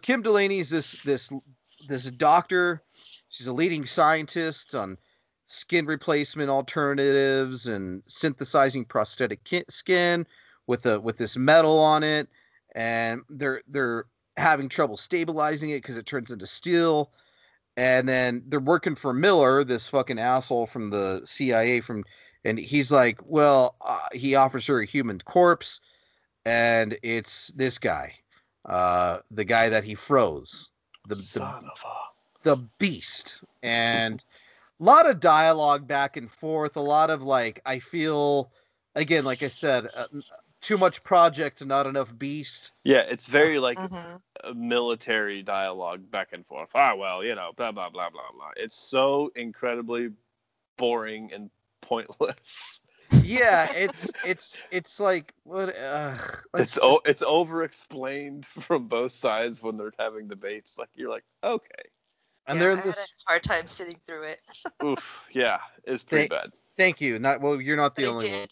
Kim Delaney's this doctor. She's a leading scientist on skin replacement alternatives and synthesizing prosthetic skin with this metal on it, and they're having trouble stabilizing it because it turns into steel. And then they're working for Miller, this fucking asshole from the CIA, and he's like, well, he offers her a human corpse, and it's this guy, the guy that he froze, the beast. And a lot of dialogue back and forth, a lot of like, I feel, again, like I said, too much project, not enough beast. Yeah, it's very like military dialogue back and forth. Blah, blah, blah, blah, blah, blah. It's so incredibly boring and pointless. Yeah, it's like what? It's over explained from both sides when they're having debates. Like, you're like, okay. And I had a hard time sitting through it. Oof, yeah, it's pretty bad. Thank you. You're not the only one.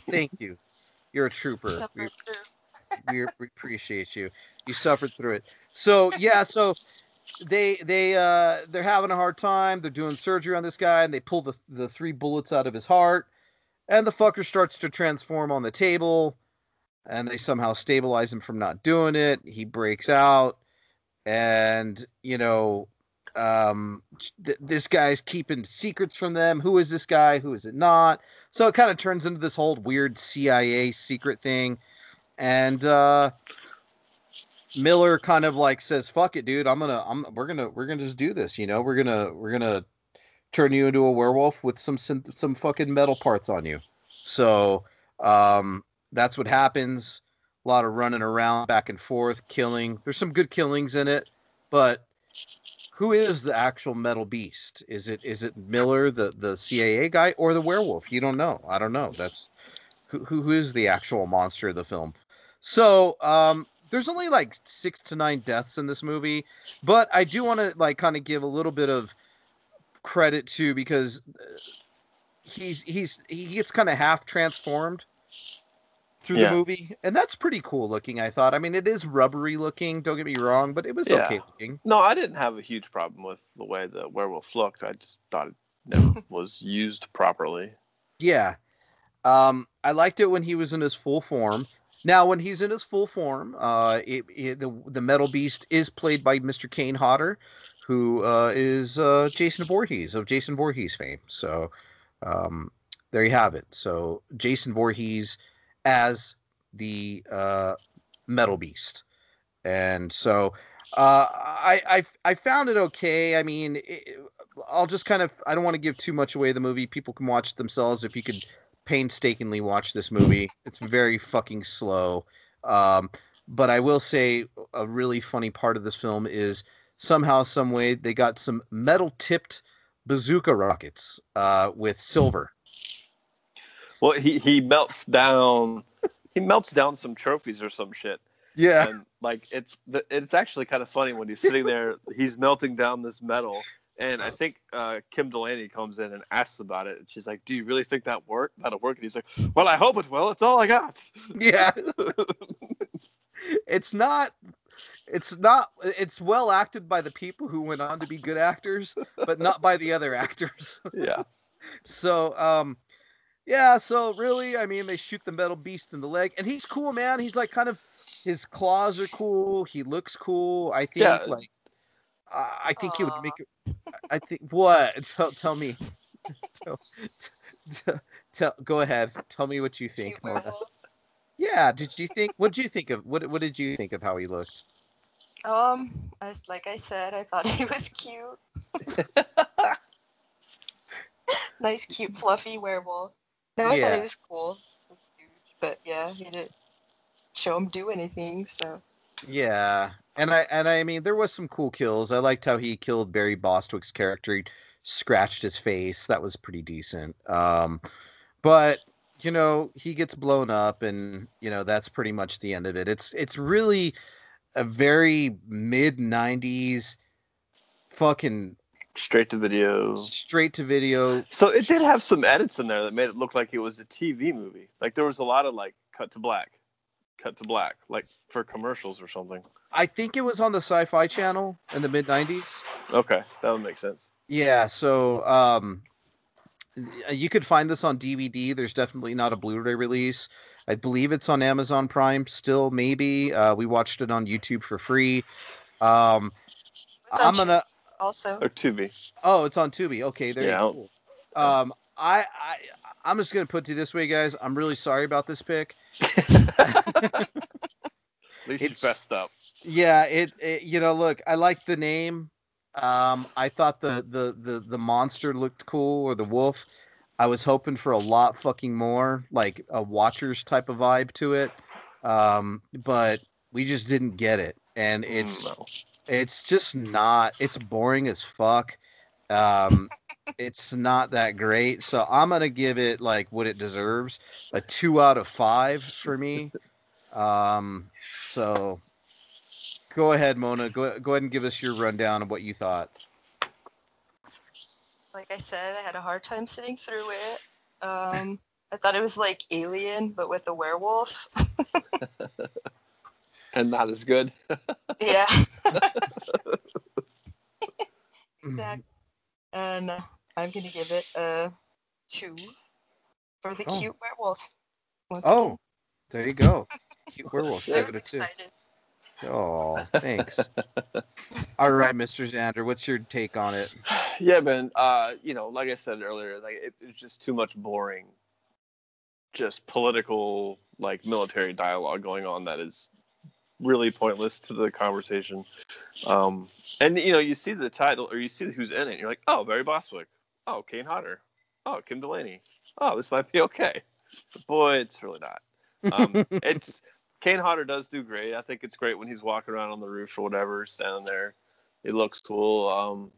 Thank you. You're a trooper. We appreciate you. You suffered through it. So yeah, they're having a hard time. They're doing surgery on this guy, and they pull the 3 bullets out of his heart, and the fucker starts to transform on the table, and they somehow stabilize him from not doing it. He breaks out, and this guy's keeping secrets from them. Who is this guy? Who is it not? So it kind of turns into this whole weird CIA secret thing. And Miller kind of like says, "Fuck it, dude. We're gonna just do this. We're gonna turn you into a werewolf with some fucking metal parts on you." So that's what happens. A lot of running around back and forth, killing. There's some good killings in it, but who is the actual metal beast? Is it Miller, the CAA guy, or the werewolf? You don't know. I don't know. That's who is the actual monster of the film. So there's only like 6 to 9 deaths in this movie, but I do want to like kind of give a little bit of credit to, because he gets kind of half transformed through the movie, and that's pretty cool looking, I thought. I mean, it is rubbery looking, don't get me wrong, but it was okay looking. No, I didn't have a huge problem with the way the werewolf looked. I just thought it never was used properly. Yeah. I liked it when he was in his full form. Now, when he's in his full form, the metal beast is played by Mr. Kane Hodder, who is Jason Voorhees of Jason Voorhees fame. So there you have it. So Jason Voorhees as the metal beast. And so I found it okay. I mean, I'll just kind of, I don't want to give too much away of the movie. People can watch it themselves if you could painstakingly watch this movie. It's very fucking slow. But I will say a really funny part of this film is somehow, some way, they got some metal-tipped bazooka rockets with silver. Well, he melts down some trophies or some shit. Yeah. And like it's actually kind of funny when he's sitting there, he's melting down this metal, and I think Kim Delaney comes in and asks about it, and she's like, "Do you really think that'll work?" And he's like, "Well, I hope it will. It's all I got." Yeah. It's well acted by the people who went on to be good actors, but not by the other actors. Yeah. So, so really, I mean, they shoot the metal beast in the leg, and he's cool, man. He's like kind of, his claws are cool. He looks cool. I think, I think he would make it. I think, what? Tell me. Go ahead. Tell me what you think, Mona. Yeah. What did you think of, what did you think of how he looked? Like I said, I thought he was cute. Nice, cute, fluffy werewolf. No, I thought he was cool. He was huge, but yeah, he didn't show him do anything. So. Yeah, and I mean, there was some cool kills. I liked how he killed Barry Bostwick's character. He scratched his face. That was pretty decent. But you know, he gets blown up, and you know, that's pretty much the end of it. It's really a very mid-90s fucking straight to video. So it did have some edits in there that made it look like it was a TV movie. Like there was a lot of like cut to black, like for commercials or something. I think it was on the Sci-Fi Channel in the mid-90s. Okay, that would make sense. Yeah, so you could find this on DVD. There's definitely not a Blu-ray release. I believe it's on Amazon Prime still, maybe. We watched it on YouTube for free. I'm gonna also or Tubi. Oh, it's on Tubi. Okay, there you go. Cool. I'm just gonna put it this way, guys. I'm really sorry about this pick. At least you fessed up. Yeah, it you know, look, I like the name. I thought the monster looked cool, or the wolf. I was hoping for a lot fucking more, like a Watchers type of vibe to it. But we just didn't get it. And it's just not, it's boring as fuck. It's not that great. So I'm going to give it like what it deserves, a 2 out of 5 for me. So go ahead, Mona. Go ahead and give us your rundown of what you thought. Like I said, I had a hard time sitting through it. I thought it was like Alien, but with a werewolf. And not as good. Yeah. Exactly. And I'm going to give it a 2 for the cute werewolf. Again. There you go. Cute werewolf. Give it a 2. Excited. Oh, thanks. All right, Mr. Xander, what's your take on it? Yeah, man. You know, like I said earlier, like it's just too much boring, just political, like military dialogue going on that is really pointless to the conversation. And you know, you see the title or you see who's in it, and you're like, oh, Barry Bostwick. Oh, Kane Hodder. Oh, Kim Delaney. Oh, this might be okay. But boy, it's really not. It's Kane Hodder does do great. I think it's great when he's walking around on the roof or whatever, standing there, It looks cool.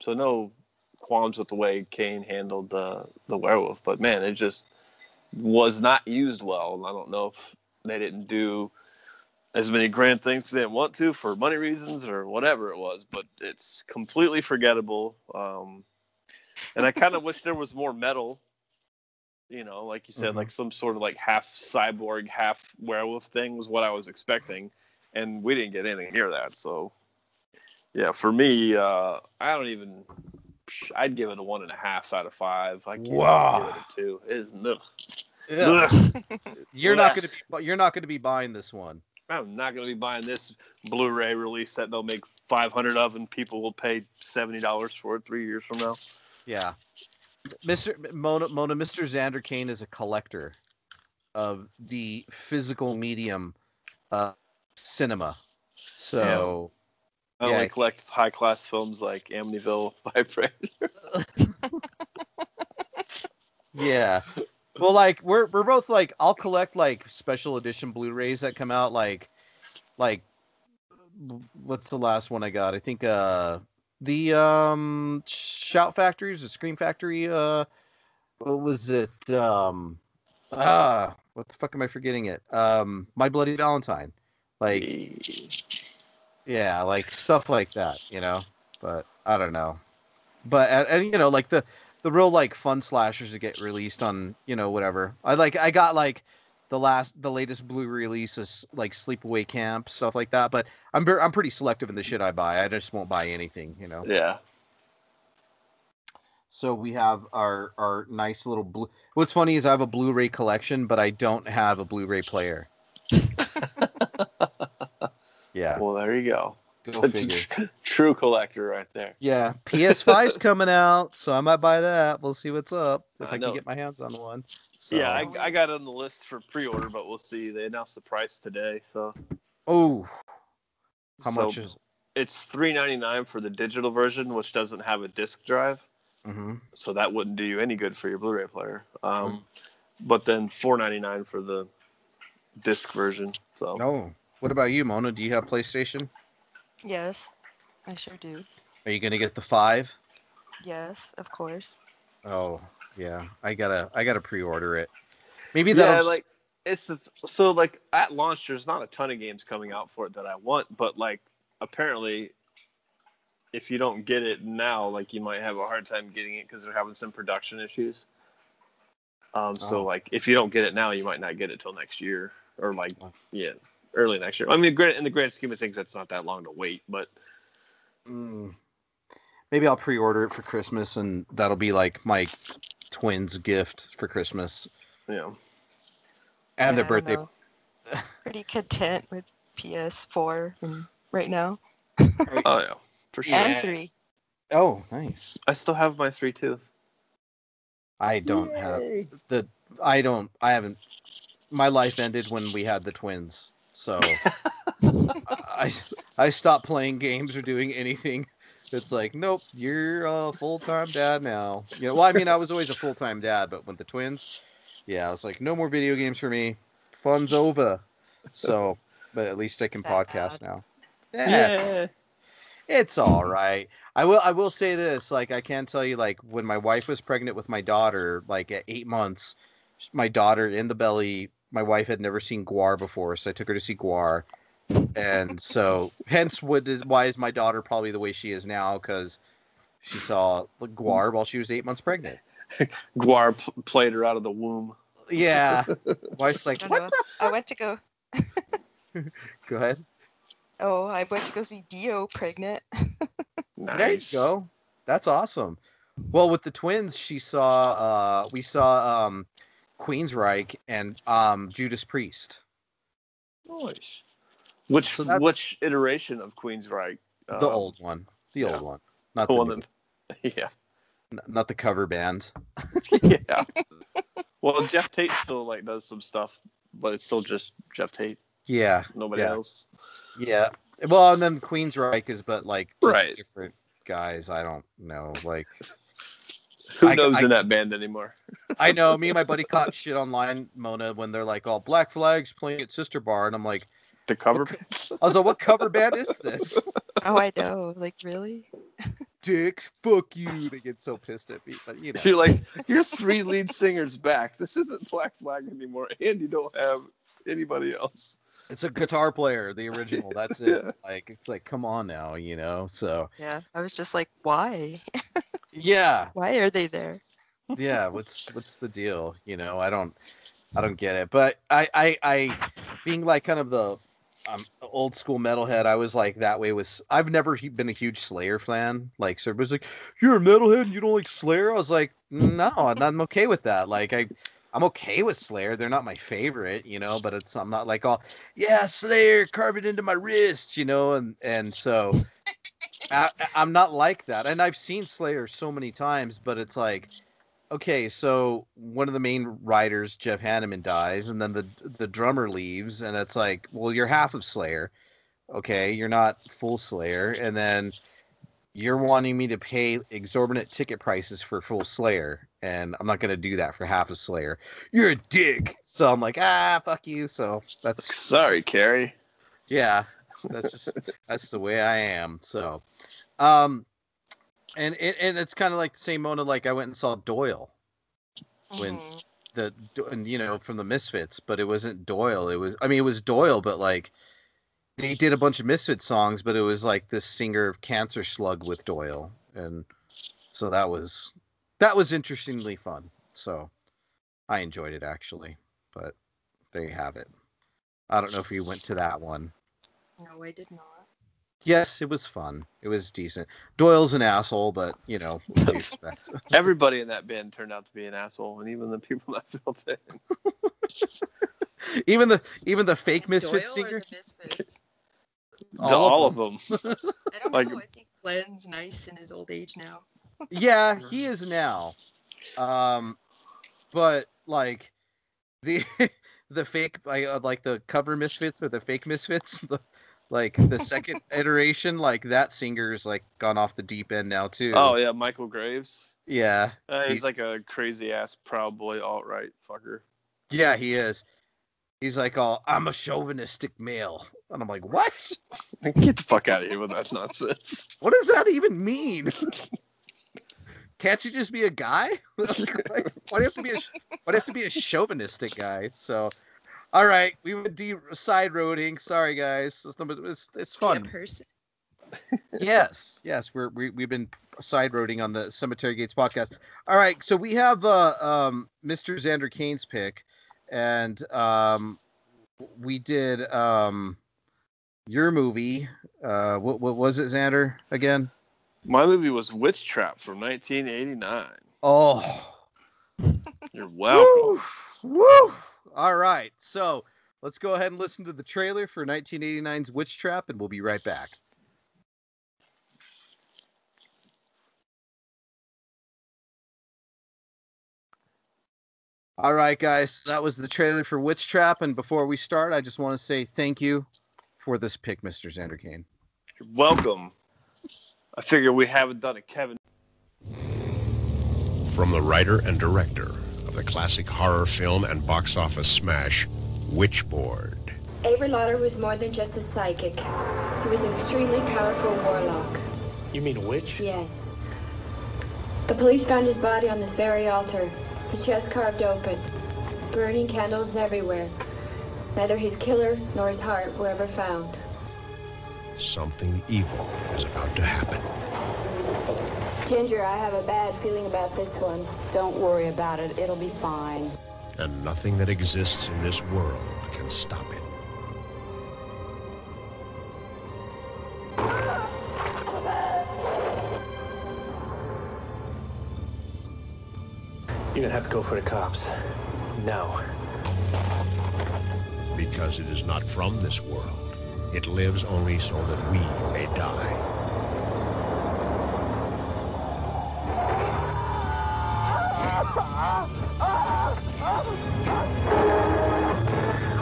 So no qualms with the way Kane handled the werewolf, but man, it just was not used well. I don't know if they didn't do as many grand things as they didn't want to for money reasons or whatever it was, but it's completely forgettable. And I kind of wish there was more metal, like you said, like some sort of like half cyborg, half werewolf thing was what I was expecting. And we didn't get anything near that. So yeah, for me, I'd give it a 1.5 out of 5. I can't give it a 2. It is ugh. Yeah. You're not gonna be buying this one. I'm not going to be buying this Blu-ray release that they'll make 500 of, and people will pay $70 for it 3 years from now. Yeah, Mr. Xander Kane is a collector of the physical medium, cinema. So, I only collect high-class films like Amityville Vibrator. Yeah. Well, like we're both like I'll collect like special edition Blu-rays that come out like what's the last one I got? I think the Shout Factories, the Scream Factory. What was it? What the fuck am I forgetting it? My Bloody Valentine. Like, yeah, like stuff like that, But I don't know. But and like the real like fun slashers that get released on whatever. I got like the latest Blu releases like Sleepaway Camp, stuff like that. But I'm pretty selective in the shit I buy. I just won't buy anything, Yeah. So we have our nice little blue. What's funny is I have a Blu-ray collection, but I don't have a Blu-ray player. Yeah. Well, there you go. Go figure. True collector right there. Yeah, PS5's coming out, so I might buy that. We'll see what's up if I can get my hands on one. So. Yeah, I got it on the list for pre-order, but we'll see. They announced the price today, so. Oh, how much is it? It's $3.99 for the digital version, which doesn't have a disc drive. Mm-hmm. So that wouldn't do you any good for your Blu-ray player. But then $4.99 for the disc version. So. Oh, what about you, Mona? Do you have PlayStation? Yes, I sure do. Are you gonna get the 5? Yes, of course. Oh yeah, I gotta pre-order it. Maybe that'll. Yeah, like at launch, there's not a ton of games coming out for it that I want, but like apparently, if you don't get it now, like you might have a hard time getting it because they're having some production issues. So like if you don't get it now, you might not get it till next year or early next year. I mean, in the grand scheme of things, that's not that long to wait, but maybe I'll pre-order it for Christmas, and that'll be like my twins' gift for Christmas. Yeah, and their birthday. Pretty content with PS4 right now. Oh yeah, for sure. And 3. Oh, nice. I still have my 3 too. I don't have the. I haven't. My life ended when we had the twins. So I stopped playing games or doing anything. It's like, nope, you're a full-time dad now. Well, I mean, I was always a full-time dad, but with the twins, I was like, no more video games for me. Fun's over. So, but at least I can podcast now. Yeah. It's all right. I will say this, like I can tell you, like when my wife was pregnant with my daughter, like at 8 months, my daughter in the belly. My wife had never seen Gwar before, so I took her to see Gwar. And so, hence, why is my daughter probably the way she is now? Because she saw Gwar while she was 8 months pregnant. Gwar played her out of the womb. Yeah. Wife's like, what the fuck? I went to go. Go ahead. Oh, I went to go see Dio pregnant. Nice. There you go. That's awesome. Well, with the twins, we saw Queensryche and Judas Priest. Nice. Which iteration of Queensryche? The old one. The old one. Not the one that, yeah. Not the cover band. Yeah. Well, Jeff Tate still does some stuff, but it's still just Jeff Tate. Yeah. Nobody else. Yeah. Well, and then Queensryche is just different guys. I don't know. Who knows in that band anymore? I know. Me and my buddy caught shit online, Mona, when they're like, "All Black Flags playing at Sister Bar," and I'm like, The cover band? I was like, what cover band is this? Oh, I know. Like, really? Dick, fuck you. They get so pissed at me. But, you know. You're like, you're 3 lead singers back. This isn't Black Flag anymore. And you don't have anybody else. It's a guitar player, the original. That's it. Yeah. Like, it's like, come on now, you know? So. Yeah. I was just like, why? Yeah. Why are they there? Yeah. What's the deal? You know, I don't get it. But I being like kind of the old school metalhead, I was like that way I've never been a huge Slayer fan. Like, so everybody's like, you're a metalhead and you don't like Slayer? I was like, no, I'm okay with that. Like, I'm okay with Slayer. They're not my favorite, you know, but I'm not like all, yeah, Slayer, carve it into my wrist, you know, and so I'm not like that. And I've seen Slayer so many times, but it's like, okay, so one of the main writers, Jeff Hanneman, dies, and then the drummer leaves, and it's like, well, you're half of Slayer. Okay, you're not full Slayer, and then you're wanting me to pay exorbitant ticket prices for full Slayer, and I'm not going to do that for half of Slayer. You're a dick. So I'm like, fuck you. So that's... Sorry, Carrie. Yeah, that's the way I am. So, And it's kind of like the same moment, like I went and saw Doyle when you know, from the Misfits, but it wasn't Doyle. It was Doyle, but like they did a bunch of Misfit songs, but it was like this singer of Cancer Slug with Doyle. And so that was interestingly fun. So I enjoyed it actually, but there you have it. I don't know if you went to that one. No, I did not. Yes, it was fun. It was decent. Doyle's an asshole, but, you know, what do you expect? Everybody in that band turned out to be an asshole, and even the people that filled in. even the fake Misfits singer? The Misfits? All of them. I don't know. I think Glenn's nice in his old age now. Yeah, he is now. But, like, the fake, like the cover Misfits or the fake Misfits, like the second iteration, like that singer's like gone off the deep end now too. Oh yeah, Michael Graves. Yeah, he's like a crazy ass Proud Boy alt-right fucker. Yeah, he is. He's like, I'm a chauvinistic male, and I'm like, what? Get the fuck out of here with that nonsense. What does that even mean? Can't you just be a guy? Like, why do you have to be a chauvinistic guy? So. All right, we went side roading. Sorry, guys. It's fun. Person. Yes. We've been side roading on the Cemetery Gates podcast. All right, so we have Mr. Xander Kane's pick, and we did your movie. What was it, Xander? Again? My movie was WitchTrap from 1989. Oh, you're welcome. Woo! All right, so let's go ahead and listen to the trailer for 1989's WitchTrap, and we'll be right back. All right, guys, that was the trailer for WitchTrap, and before we start, I just want to say thank you for this pick, Mr. Xander Kane. You're welcome. I figure we haven't done a Kevin. From the writer and director of the classic horror film and box office smash, Witchboard. Avery Lauder was more than just a psychic. He was an extremely powerful warlock. You mean a witch? Yes. The police found his body on this very altar, his chest carved open, burning candles everywhere. Neither his killer nor his heart were ever found. Something evil is about to happen. Ginger, I have a bad feeling about this one. Don't worry about it. It'll be fine. And nothing that exists in this world can stop it. You're gonna have to go for the cops. No. Because it is not from this world. It lives only so that we may die.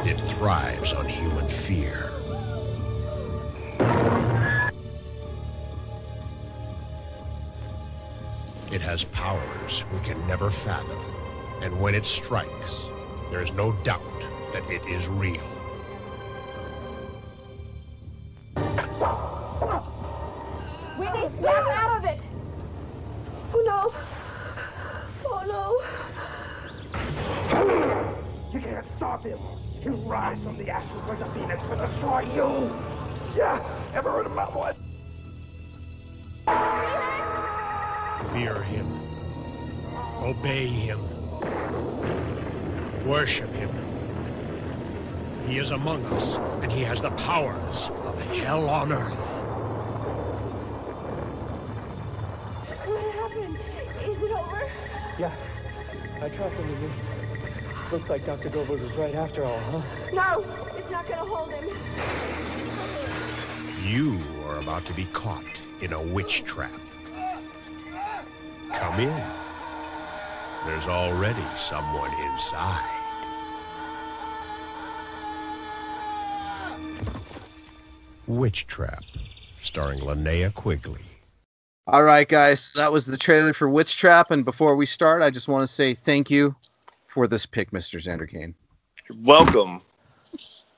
It thrives on human fear. It has powers we can never fathom, and when it strikes, there is no doubt that it is real. out of it! Oh no! Oh no! You can't stop him! He'll rise from the ashes like a phoenix to destroy you! Yeah! Ever heard of that one? Fear him. Obey him. Worship him. He is among us, and he has the powers of hell on earth. What happened? Is it over? Yeah. I tracked him with me. Looks like Dr. Goldberg was right after all, huh? No! It's not gonna hold him. You are about to be caught in a witch trap. Come in. There's already someone inside. WitchTrap, starring Linnea Quigley. All right, guys, that was the trailer for WitchTrap, and before we start, I just want to say thank you for this pick, Mr. Xander Kane. You're welcome.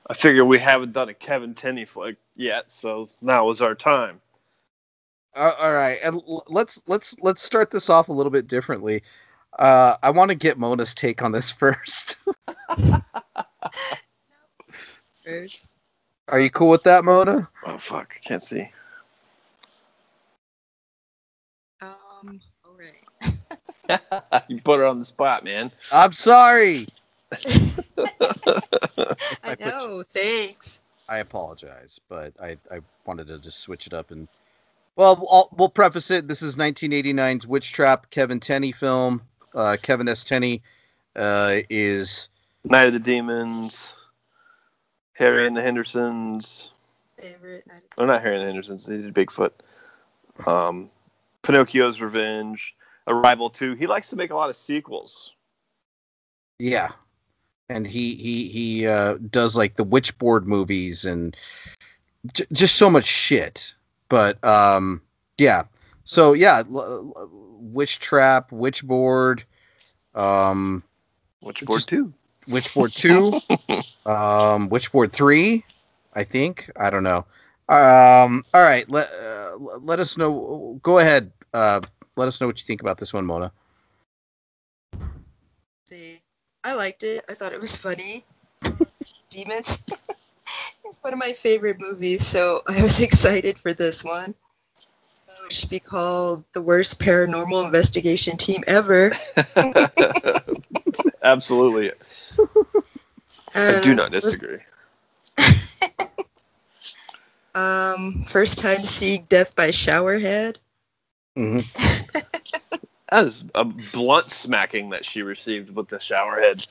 I figure we haven't done a Kevin Tenney flick yet, so now is our time. All right, and let's start this off a little bit differently. I want to get Mona's take on this first. Are you cool with that, Mona? Oh fuck, I can't see. All right. You put her on the spot, man. I'm sorry. I know. Thanks. I apologize, but I wanted to just switch it up and. Well, we'll preface it. This is 1989's WitchTrap, Kevin Tenney film. Kevin S. Tenney is Night of the Demons, Harry and the Hendersons. Favorite. Oh, not Harry and the Hendersons. He did Bigfoot. Pinocchio's Revenge, Arrival 2. He likes to make a lot of sequels. Yeah, and he does like the Witchboard movies and just so much shit. But yeah, so yeah, WitchTrap, Witchboard, Witchboard 2, Witchboard 2, Witchboard 3, I think. I don't know. All right, let us know. Go ahead. Let us know what you think about this one, Mona. See, I liked it. I thought it was funny. Demons. It's one of my favorite movies, so I was excited for this one. It should be called The Worst Paranormal Investigation Team Ever. Absolutely. I do not disagree. First time seeing death by showerhead. Mm-hmm. That is a blunt smacking that she received with the showerhead.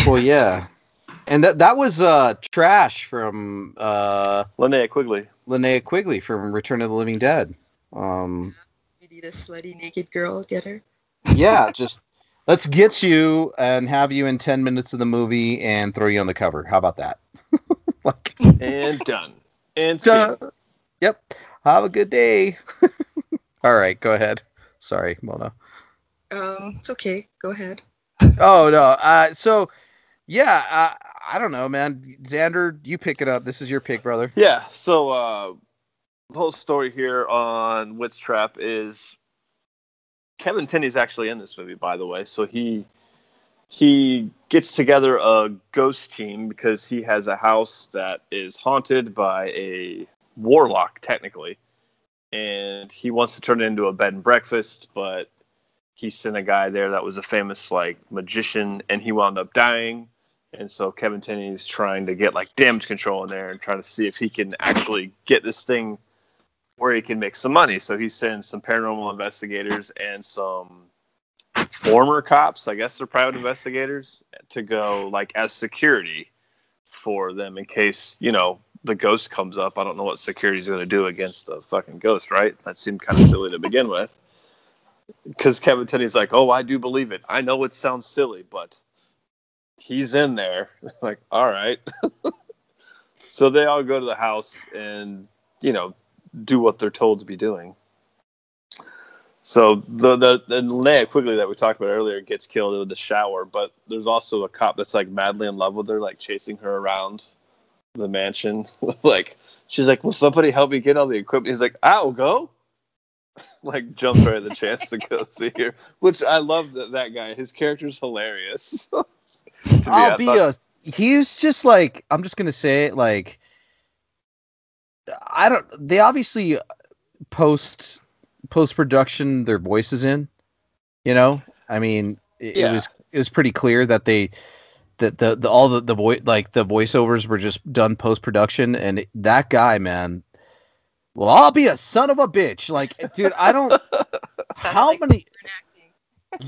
Well, yeah. And that was Trash from Linnea Quigley. Linnea Quigley from Return of the Living Dead. You need a slutty naked girl, get her? Yeah, just let's get you and have you in 10 minutes of the movie and throw you on the cover. How about that? And done. And done. Yep. Have a good day. All right, go ahead. Sorry, Mona. It's okay. Go ahead. Oh, no. So, yeah, I don't know, man. Xander, you pick it up. This is your pick, brother. Yeah, so the whole story here on WitchTrap is Kevin Tenney's actually in this movie, by the way. So he gets together a ghost team because he has a house that is haunted by a warlock, technically. And he wants to turn it into a bed and breakfast, but he sent a guy there that was a famous magician, and he wound up dying. And so Kevin Tenney's trying to get damage control in there and trying to see if he can actually get this thing where he can make some money. So he sends some paranormal investigators and some former cops, I guess they're private investigators, to go as security for them in case, the ghost comes up. I don't know what security's going to do against a fucking ghost, right? That seemed kind of silly to begin with. Because Kevin Tenney's like, oh, I do believe it. I know it sounds silly, but he's in there. All right. So they all go to the house and, do what they're told to be doing. So the Linnea Quigley that we talked about earlier gets killed in the shower, but there's also a cop that's madly in love with her, chasing her around the mansion. She's like, will somebody help me get all the equipment? He's like, I'll go. like jumps right at the chance to go see her. Which I love that guy. His character's hilarious. He's just like, I'm just gonna say it, like, they obviously post production their voices in, you know. I mean, it was pretty clear that the voiceovers were just done post production, and that guy, man. Well, I'll be a son of a bitch. Like, dude, I don't. How many?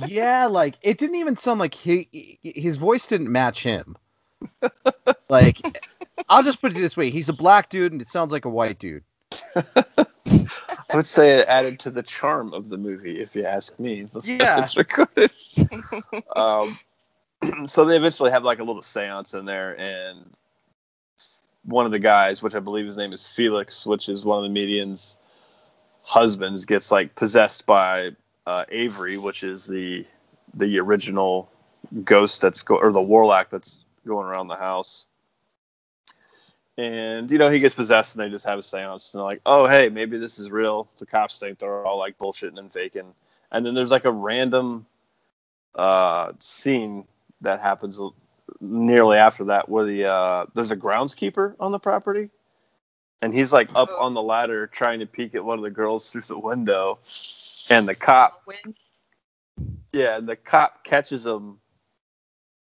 Yeah, like it didn't even sound like his voice didn't match him. Like, I'll just put it this way: he's a black dude, and it sounds like a white dude. I would say it added to the charm of the movie, if you ask me. Yeah. So they eventually have like a little seance in there, and one of the guys, which I believe his name is Felix, which is one of the median's husbands, gets like possessed by Avery, which is the original ghost or the warlock that's going around the house. And, you know, he gets possessed and they just have a seance. And they're like, oh, hey, maybe this is real. The cops think they're all like bullshitting and faking. And then there's like a random scene that happens nearly after that where there's a groundskeeper on the property. And he's like up on the ladder trying to peek at one of the girls through the window. And the cop catches him.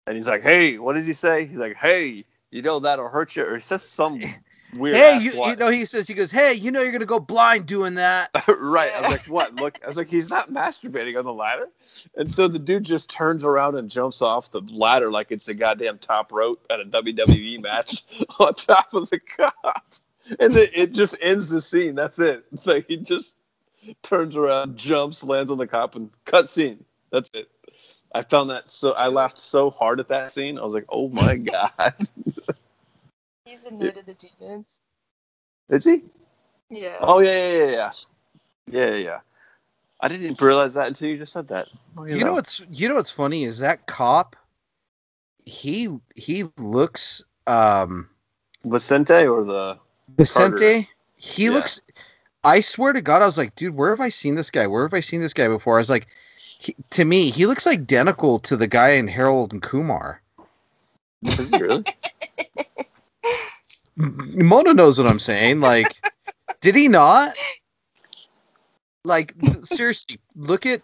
And he's like, hey, what does he say? He's like, hey, you know that'll hurt you, or he says some weird. Hey, you know, he goes, hey, you know you're gonna go blind doing that. Right. I was like, what? Look, I was like, he's not masturbating on the ladder. And so the dude just turns around and jumps off the ladder like it's a goddamn top rope at a WWE match on top of the cop. And then it just ends the scene. That's it. It's like he just turns around, jumps, lands on the cop, and cut scene. That's it. I found that I laughed so hard at that scene. I was like, oh my God. He's in Night of the Demons. Is he? Yeah. Oh, yeah. Yeah. I didn't even realize that until you just said that. You know what's funny is that cop, he looks Vicente or the Vicente? Carter? He looks, I swear to God, I was like, dude, where have I seen this guy? Where have I seen this guy before? I was like, to me, he looks identical to the guy in Harold and Kumar. Is he really? Mona knows what I'm saying. Like, did he not? Like, seriously, look up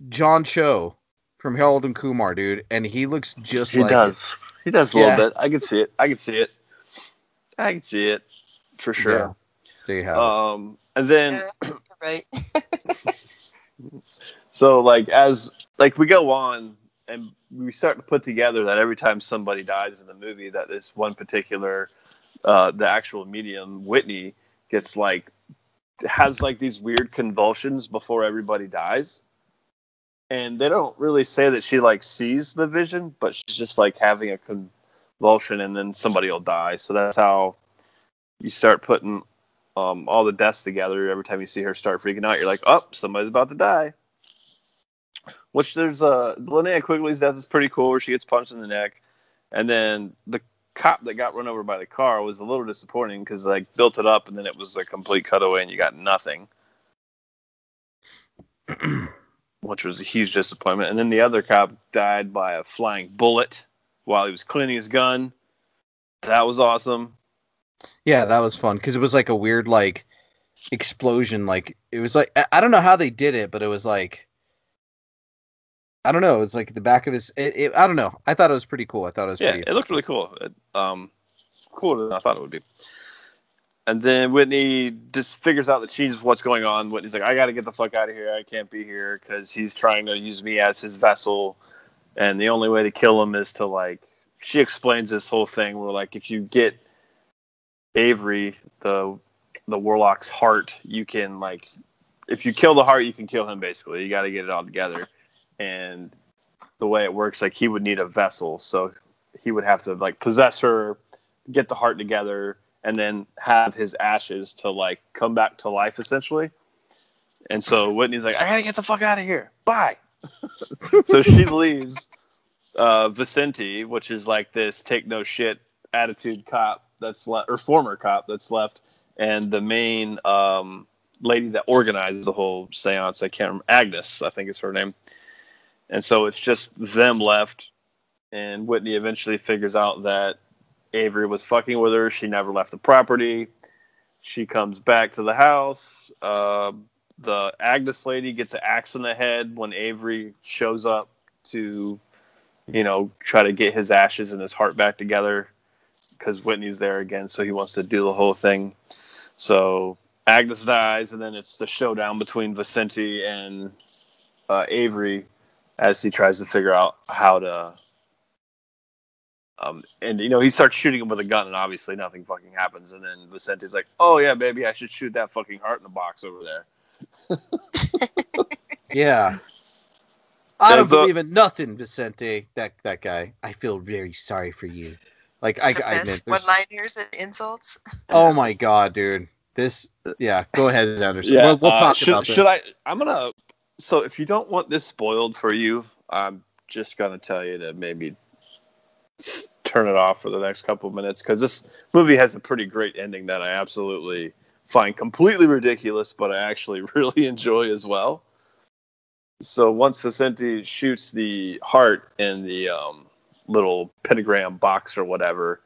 John Cho from Harold and Kumar, dude, and he looks just like it. He does a little bit. I can see it for sure. Yeah. There you have it. And then right. So as we go on and we start to put together that every time somebody dies in the movie, that this one particular the actual medium Whitney gets has these weird convulsions before everybody dies. And they don't really say that she sees the vision, but she's just having a convulsion and then somebody will die. So that's how you start putting all the deaths together. Every time you see her start freaking out, you're like, oh, somebody's about to die. Which there's Linnea Quigley's death is pretty cool, where she gets punched in the neck. And then the cop that got run over by the car was a little disappointing because built it up and then it was a complete cutaway and you got nothing. Which was a huge disappointment. And then the other cop died by a flying bullet while he was cleaning his gun. That was awesome. Yeah, that was fun because it was a weird explosion. It was I don't know how they did it, but it was I don't know. It was the back of his. I don't know. I thought it was pretty cool. I thought it was pretty. It looked really cool. Cooler than I thought it would be. And then Whitney just figures out that she knows what's going on. Whitney's like, I got to get the fuck out of here. I can't be here because he's trying to use me as his vessel. And the only way to kill him is to she explains this whole thing where if you get Avery, the warlock's heart, you can if you kill the heart, you can kill him basically. You got to get it all together. And the way it works, he would need a vessel. So he would have to possess her, get the heart together, and then have his ashes to come back to life essentially. And so Whitney's like, I gotta get the fuck out of here. Bye. So she leaves Vicente, which is this take no shit attitude cop that's left, or former cop that's left, and the main lady that organized the whole seance. I can't remember. Agnes, I think is her name. And so it's just them left. And Whitney eventually figures out that Avery was fucking with her. She never left the property. She comes back to the house. The Agnes lady gets an axe in the head when Avery shows up to, try to get his ashes and his heart back together because Whitney's there again. So he wants to do the whole thing. So Agnes dies, and then it's the showdown between Vicente and Avery as he tries to figure out how to. He starts shooting him with a gun, and obviously nothing fucking happens. And then Vicente's like, "Oh yeah, baby, I should shoot that fucking heart in the box over there." Yeah. I don't believe in nothing, Vicente. That guy. I feel very sorry for you. Like I admit, one-liners and insults. Oh my god, dude. Go ahead, Anderson. Yeah, we'll talk about this. So if you don't want this spoiled for you, I'm just gonna tell you to maybe turn it off for the next couple of minutes, because this movie has a pretty great ending that I absolutely find completely ridiculous, but I actually really enjoy as well. So once Vicente shoots the heart in the little pentagram box or whatever,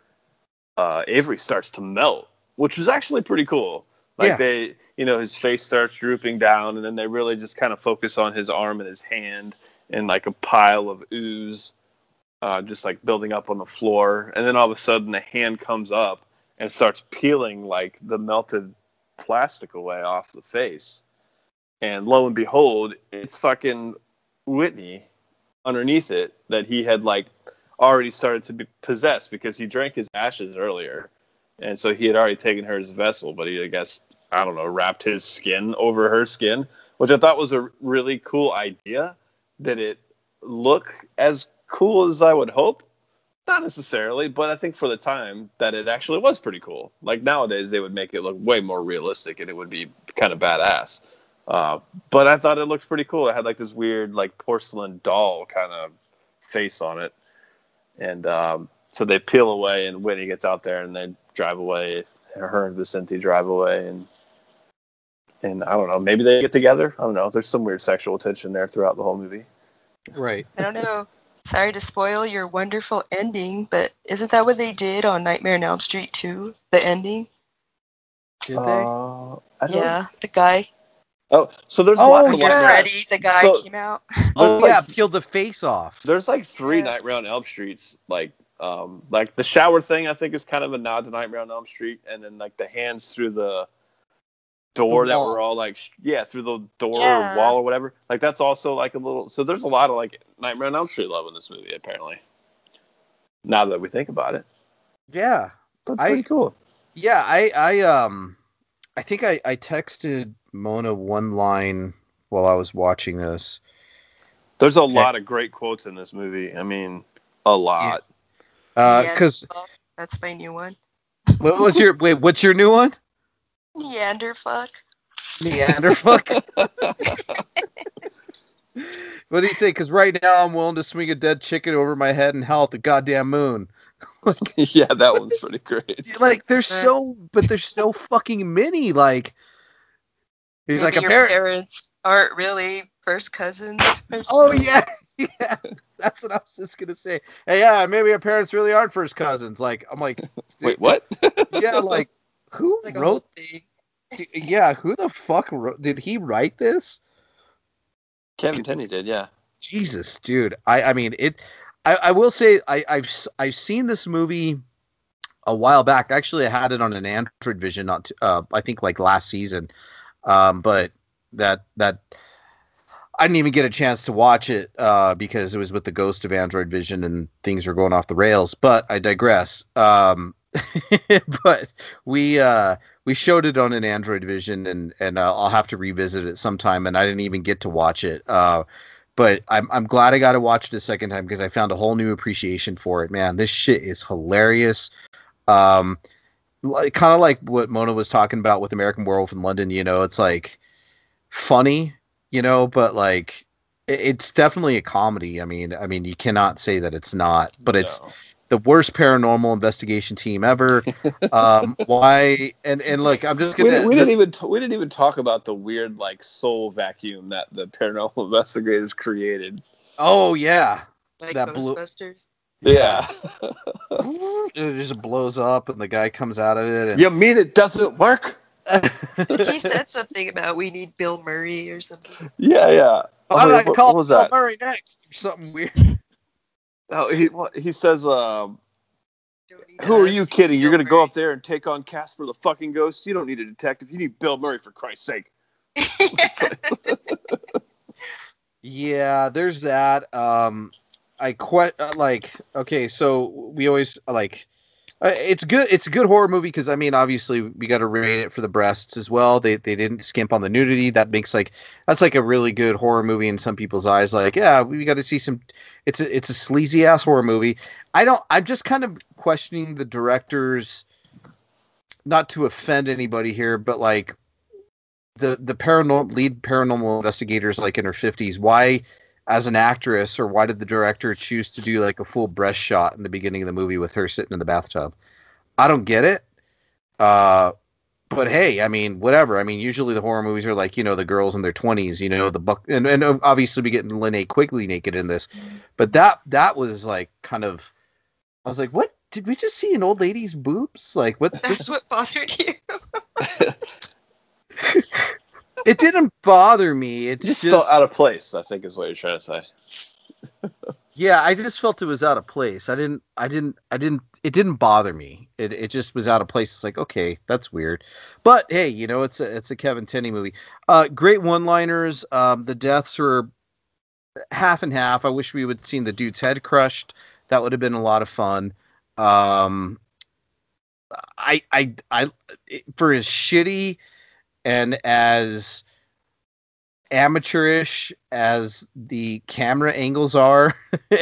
Avery starts to melt, which is actually pretty cool. Like his face starts drooping down, and then they really just kind of focus on his arm and his hand and like a pile of ooze just like building up on the floor. And then all of a sudden the hand comes up and starts peeling like the melted plastic away off the face. And lo and behold, it's fucking Whitney underneath it that he had like already started to be possessed because he drank his ashes earlier. And so he had already taken her as a vessel, but he, wrapped his skin over her skin, which I thought was a really cool idea. Did it look as cool as I would hope? Not necessarily, but I think for the time that it actually was pretty cool. Like nowadays, they would make it look way more realistic and it would be kind of badass. But I thought it looked pretty cool. It had like this weird like porcelain doll kind of face on it. And so they peel away and Whitney gets out there and they drive away. Her and Vicente drive away and I don't know, maybe they get together. I don't know. There's some weird sexual tension there throughout the whole movie. Right. I don't know. Sorry to spoil your wonderful ending, but isn't that what they did on Nightmare on Elm Street 2? The ending? Did they? Yeah, the guy. Oh, so there's lots of Freddy, the guy came out. Peeled the face off. There's like 3 Nightmare on Elm Streets, like the shower thing. I think is kind of a nod to Nightmare on Elm Street, and then like the hands through the door that were all like through the door or wall or whatever. Like that's also like a little. So there's a lot of like Nightmare on Elm Street love in this movie, apparently. Now that we think about it, yeah, that's pretty cool. Yeah, I think I texted Mona one line while I was watching this. There's a lot of great quotes in this movie. I mean, a lot. Because that's my new one. What's your new one? Neanderfuck. What do you say? Because right now I'm willing to swing a dead chicken over my head and howl at the goddamn moon. Yeah, that one's pretty great. Like there's so fucking many. Like he's maybe like your parents aren't really first cousins. Oh yeah. That's what I was just gonna say. Hey, yeah, maybe our parents really aren't first cousins. Like I'm like, wait, what? Yeah, like. Who wrote? Yeah, who the fuck wrote? Did he write this? Kevin Tenney did, yeah. Jesus, dude. I mean it. I will say I've seen this movie a while back. Actually, I had it on an Android Vision. I think like last season. But that I didn't even get a chance to watch it because it was with the ghost of Android Vision and things were going off the rails. But I digress. But we showed it on an Android Vision and I'll have to revisit it sometime, and I didn't even get to watch it. But I'm glad I got to watch it a second time because I found a whole new appreciation for it. Man, this shit is hilarious. Kind of like what Mona was talking about with American Werewolf in London. It's like funny, but like it's definitely a comedy. I mean, you cannot say that it's not. But it's the worst paranormal investigation team ever. Why? And look, I'm just gonna. We didn't even talk about the weird like soul vacuum that the paranormal investigators created. Oh yeah, like that Ghostbusters. Yeah. It just blows up, and the guy comes out of it. And... You mean it doesn't work? He said something about we need Bill Murray or something. Yeah. Why did I call Bill Murray next? Or something weird. Oh, he says, who are you kidding? You're going to go up there and take on Casper the fucking ghost? You don't need a detective. You need Bill Murray, for Christ's sake. Yeah, there's that. Okay, so we always it's good. It's a good horror movie because I mean, obviously, we got to rate it for the breasts as well. They didn't skimp on the nudity. That makes that's a really good horror movie in some people's eyes. Like, yeah, we got to see some. It's a sleazy ass horror movie. I'm just kind of questioning the directors. Not to offend anybody here, but like the lead paranormal investigators, like in her 50s. Why? As an actress, or why did the director choose to do like a full breast shot in the beginning of the movie with her sitting in the bathtub? I don't get it. But hey, I mean, whatever. I mean, usually the horror movies are like, the girls in their 20s, and obviously we get Linnea Quigley naked in this, but that was like kind of, I was like, what? Did we just see an old lady's boobs? Like, what? That's what bothered you. It didn't bother me. It just felt out of place, I think is what you're trying to say. Yeah, I just felt it was out of place. It didn't bother me. It just was out of place. It's like, okay, that's weird. But hey, it's a Kevin Tenney movie. Great one-liners. The deaths were half and half. I wish we would have seen the dude's head crushed. That would have been a lot of fun. I for as shitty and as amateurish as the camera angles are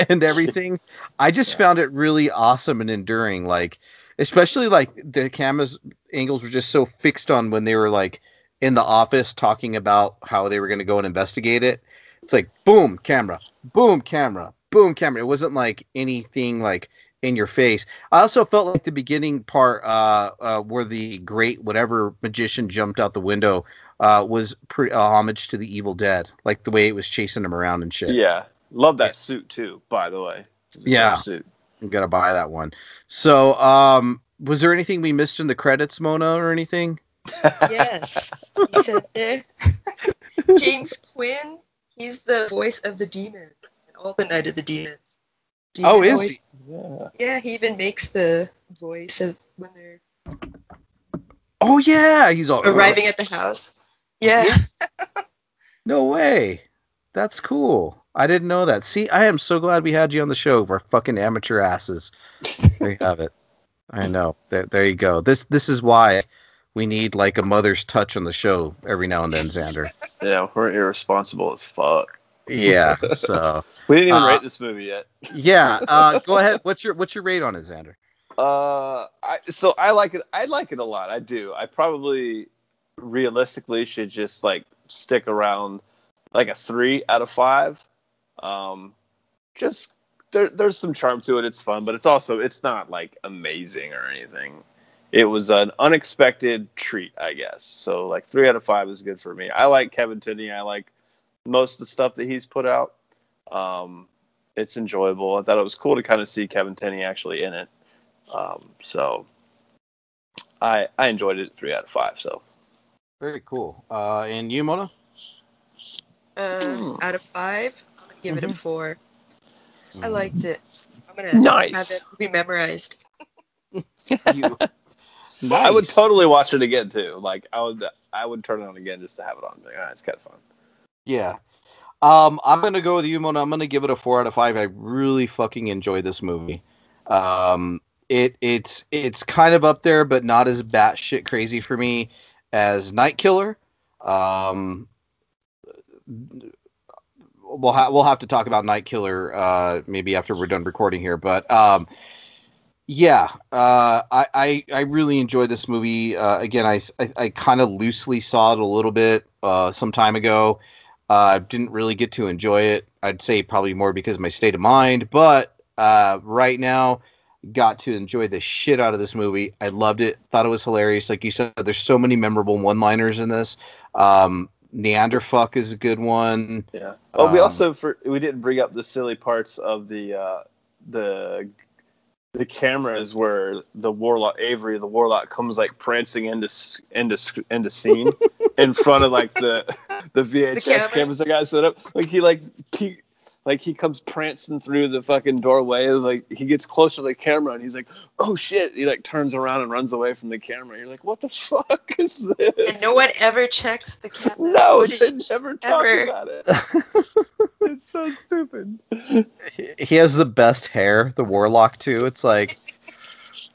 and everything, I just found it really awesome and enduring. Like, especially like the camera's angles were just so fixed on when they were like in the office talking about how they were going to go and investigate it. It's like, boom, camera, boom, camera, boom, camera. It wasn't like anything like in your face. I also felt like the beginning part where the great whatever magician jumped out the window was pretty homage to the Evil Dead, like the way it was chasing him around and shit. Yeah, love that suit too, by the way. Yeah, suit. You gotta buy that one. So was there anything we missed in the credits, Mona, or anything? Yes, he said there. James Quinn, he's the voice of the demon in all the Night of the Demons. Oh, is he? Yeah, he even makes the voice of when they're. Oh yeah, he's all arriving at the house. Yeah. No way. That's cool. I didn't know that. See, I am so glad we had you on the show for fucking amateur asses. There you have it. I know. There you go. This is why we need like a mother's touch on the show every now and then, Xander. Yeah, we're irresponsible as fuck. Yeah, so we didn't even rate this movie yet. Yeah, go ahead. What's your rate on it, Xander? I like it. I like it a lot. I do. I probably realistically should just like stick around like a 3 out of 5. Just there's some charm to it. It's fun, but it's not like amazing or anything. It was an unexpected treat, I guess. So like 3 out of 5 is good for me. I like Kevin Tenney. I like most of the stuff that he's put out. It's enjoyable. I thought it was cool to kind of see Kevin Tenney actually in it. So I enjoyed it 3 out of 5. So very cool. And you, Mona? Out of 5, I'm gonna give it a 4. I liked it. I'm gonna have it be memorized. Nice. I would totally watch it again too. Like I would turn it on again just to have it on. Like, it's kind of fun. Yeah. I'm gonna go with you, Mona. I'm gonna give it a 4 out of 5. I really fucking enjoyed this movie. It's kind of up there, but not as batshit crazy for me as Night Killer. We'll have to talk about Night Killer maybe after we're done recording here, but yeah, I really enjoyed this movie. Again, I kind of loosely saw it a little bit some time ago. Didn't really get to enjoy it. I'd say probably more because of my state of mind, but right now got to enjoy the shit out of this movie. I loved it. Thought it was hilarious. Like you said, there's so many memorable one-liners in this. Neanderfuck is a good one. Yeah. Oh, we didn't bring up the silly parts of the cameras where the warlock Avery, the warlock, comes like prancing into scene in front of like the VHS cameras that got set up. Like he comes prancing through the fucking doorway. Like he gets closer to the camera and he's like, "Oh shit!" He like turns around and runs away from the camera. You're like, "What the fuck is this?" And no one ever checks the camera. No, they never talk about it. It's so stupid. He has the best hair, the warlock too. It's like,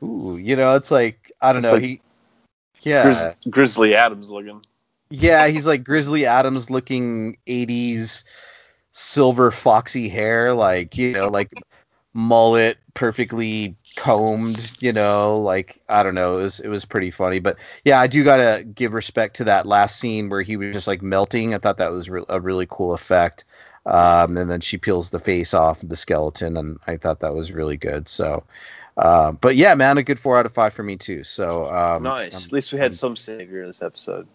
ooh, it's like I don't know. Grizzly Adams looking. Yeah, he's like Grizzly Adams looking 80s. Silver foxy hair, like mullet, perfectly combed, like I don't know, it was pretty funny. But yeah, I do gotta give respect to that last scene where he was just like melting. I thought that was a really cool effect. And then she peels the face off of the skeleton, and I thought that was really good. So, but yeah, man, a good 4 out of 5 for me too. So nice. At least we had some savior in this episode.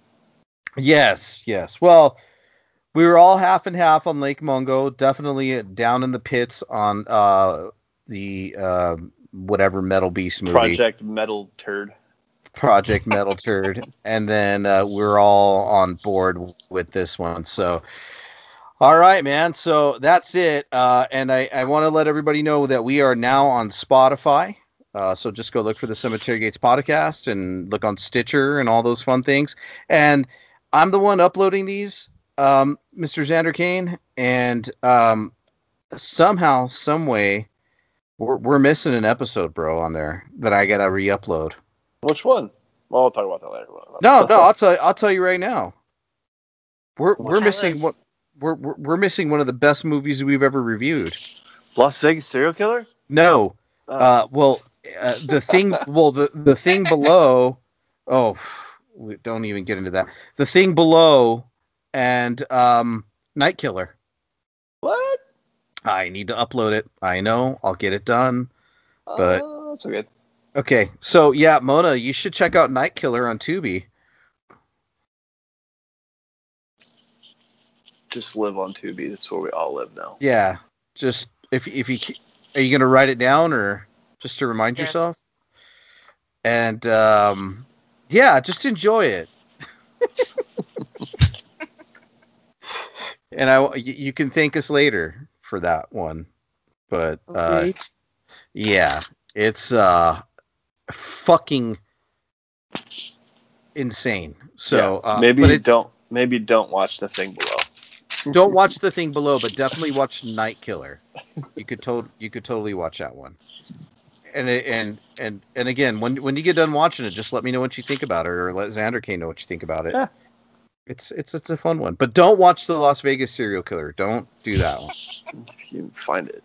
Yes. Well. We were all half and half on Lake Mungo. Definitely down in the pits on the whatever Metal Beast movie. Project Metal Turd. And then we're all on board with this one. So, all right, man. So that's it. And I want to let everybody know that we are now on Spotify. So just go look for the Cemetery Gates podcast and look on Stitcher and all those fun things. And I'm the one uploading these. Mr. Xander Kane, and somehow, some way, we're missing an episode, bro, on there that I gotta re-upload. Which one? Well, I'll talk about that later. No, I'll tell you right now. We're missing what we're missing one of the best movies we've ever reviewed. Las Vegas Serial Killer? No. The thing. Well, the thing below. Oh, we don't even get into that. The Thing Below. And Night Killer. What? I need to upload it. I know. I'll get it done. But that's okay. Okay. So yeah, Mona, you should check out Night Killer on Tubi. Just live on Tubi. That's where we all live now. Yeah. Just if you are you gonna write it down or just to remind yourself? And yeah, just enjoy it. And you can thank us later for that one, but yeah, it's fucking insane. So yeah, maybe don't watch The Thing Below. Don't watch The Thing Below, but definitely watch Night Killer. You could totally watch that one. And again, when you get done watching it, just let me know what you think about it, or let Xander Kane know what you think about it. Yeah. It's a fun one, but don't watch the Las Vegas Serial Killer. Don't do that one. If you can find it.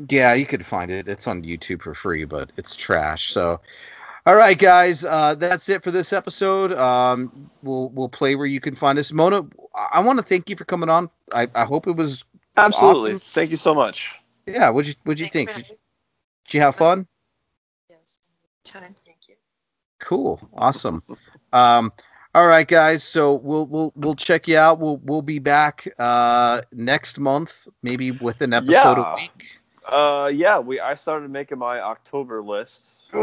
Yeah, you could find it. It's on YouTube for free, but it's trash. So, all right, guys, that's it for this episode. We'll play where you can find us. Mona, I want to thank you for coming on. I hope it was absolutely. Awesome. Thank you so much. Yeah, what'd you think? Did you have fun? Yes, time. Thank you. Cool, awesome. All right, guys. So we'll check you out. We'll be back next month, maybe with an episode a week. I started making my October list. I'd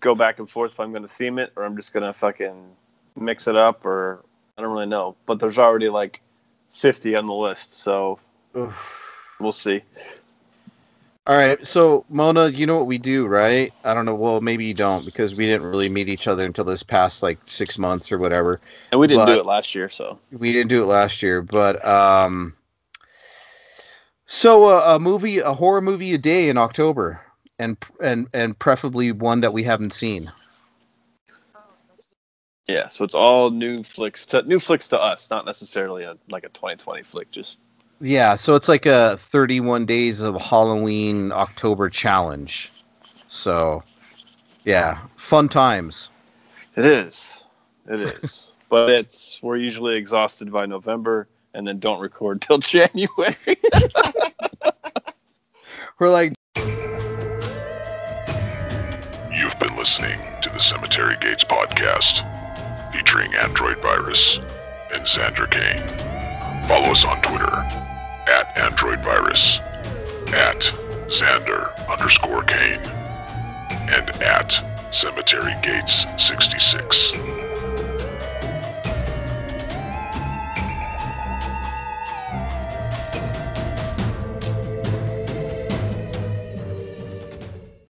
go back and forth if I'm going to theme it or I'm just going to fucking mix it up, or I don't really know. But there's already like 50 on the list, so we'll see. All right, so Mona, you know what we do, right? I don't know. Well, maybe you don't, because we didn't really meet each other until this past like 6 months or whatever. And we didn't do it last year, so we didn't do it last year. But so a horror movie a day in October, and preferably one that we haven't seen. Yeah, so it's all new flicks to us, not necessarily a 2020 flick, just. Yeah, so it's like a 31 days of Halloween October challenge. So, yeah, fun times. It is. But we're usually exhausted by November and then don't record till January. We're like... You've been listening to the Cemetery Gates podcast, featuring Android Virus and Xander Kane. Follow us on Twitter, @AndroidVirus, @Xander_Kane, and @CemeteryGates66.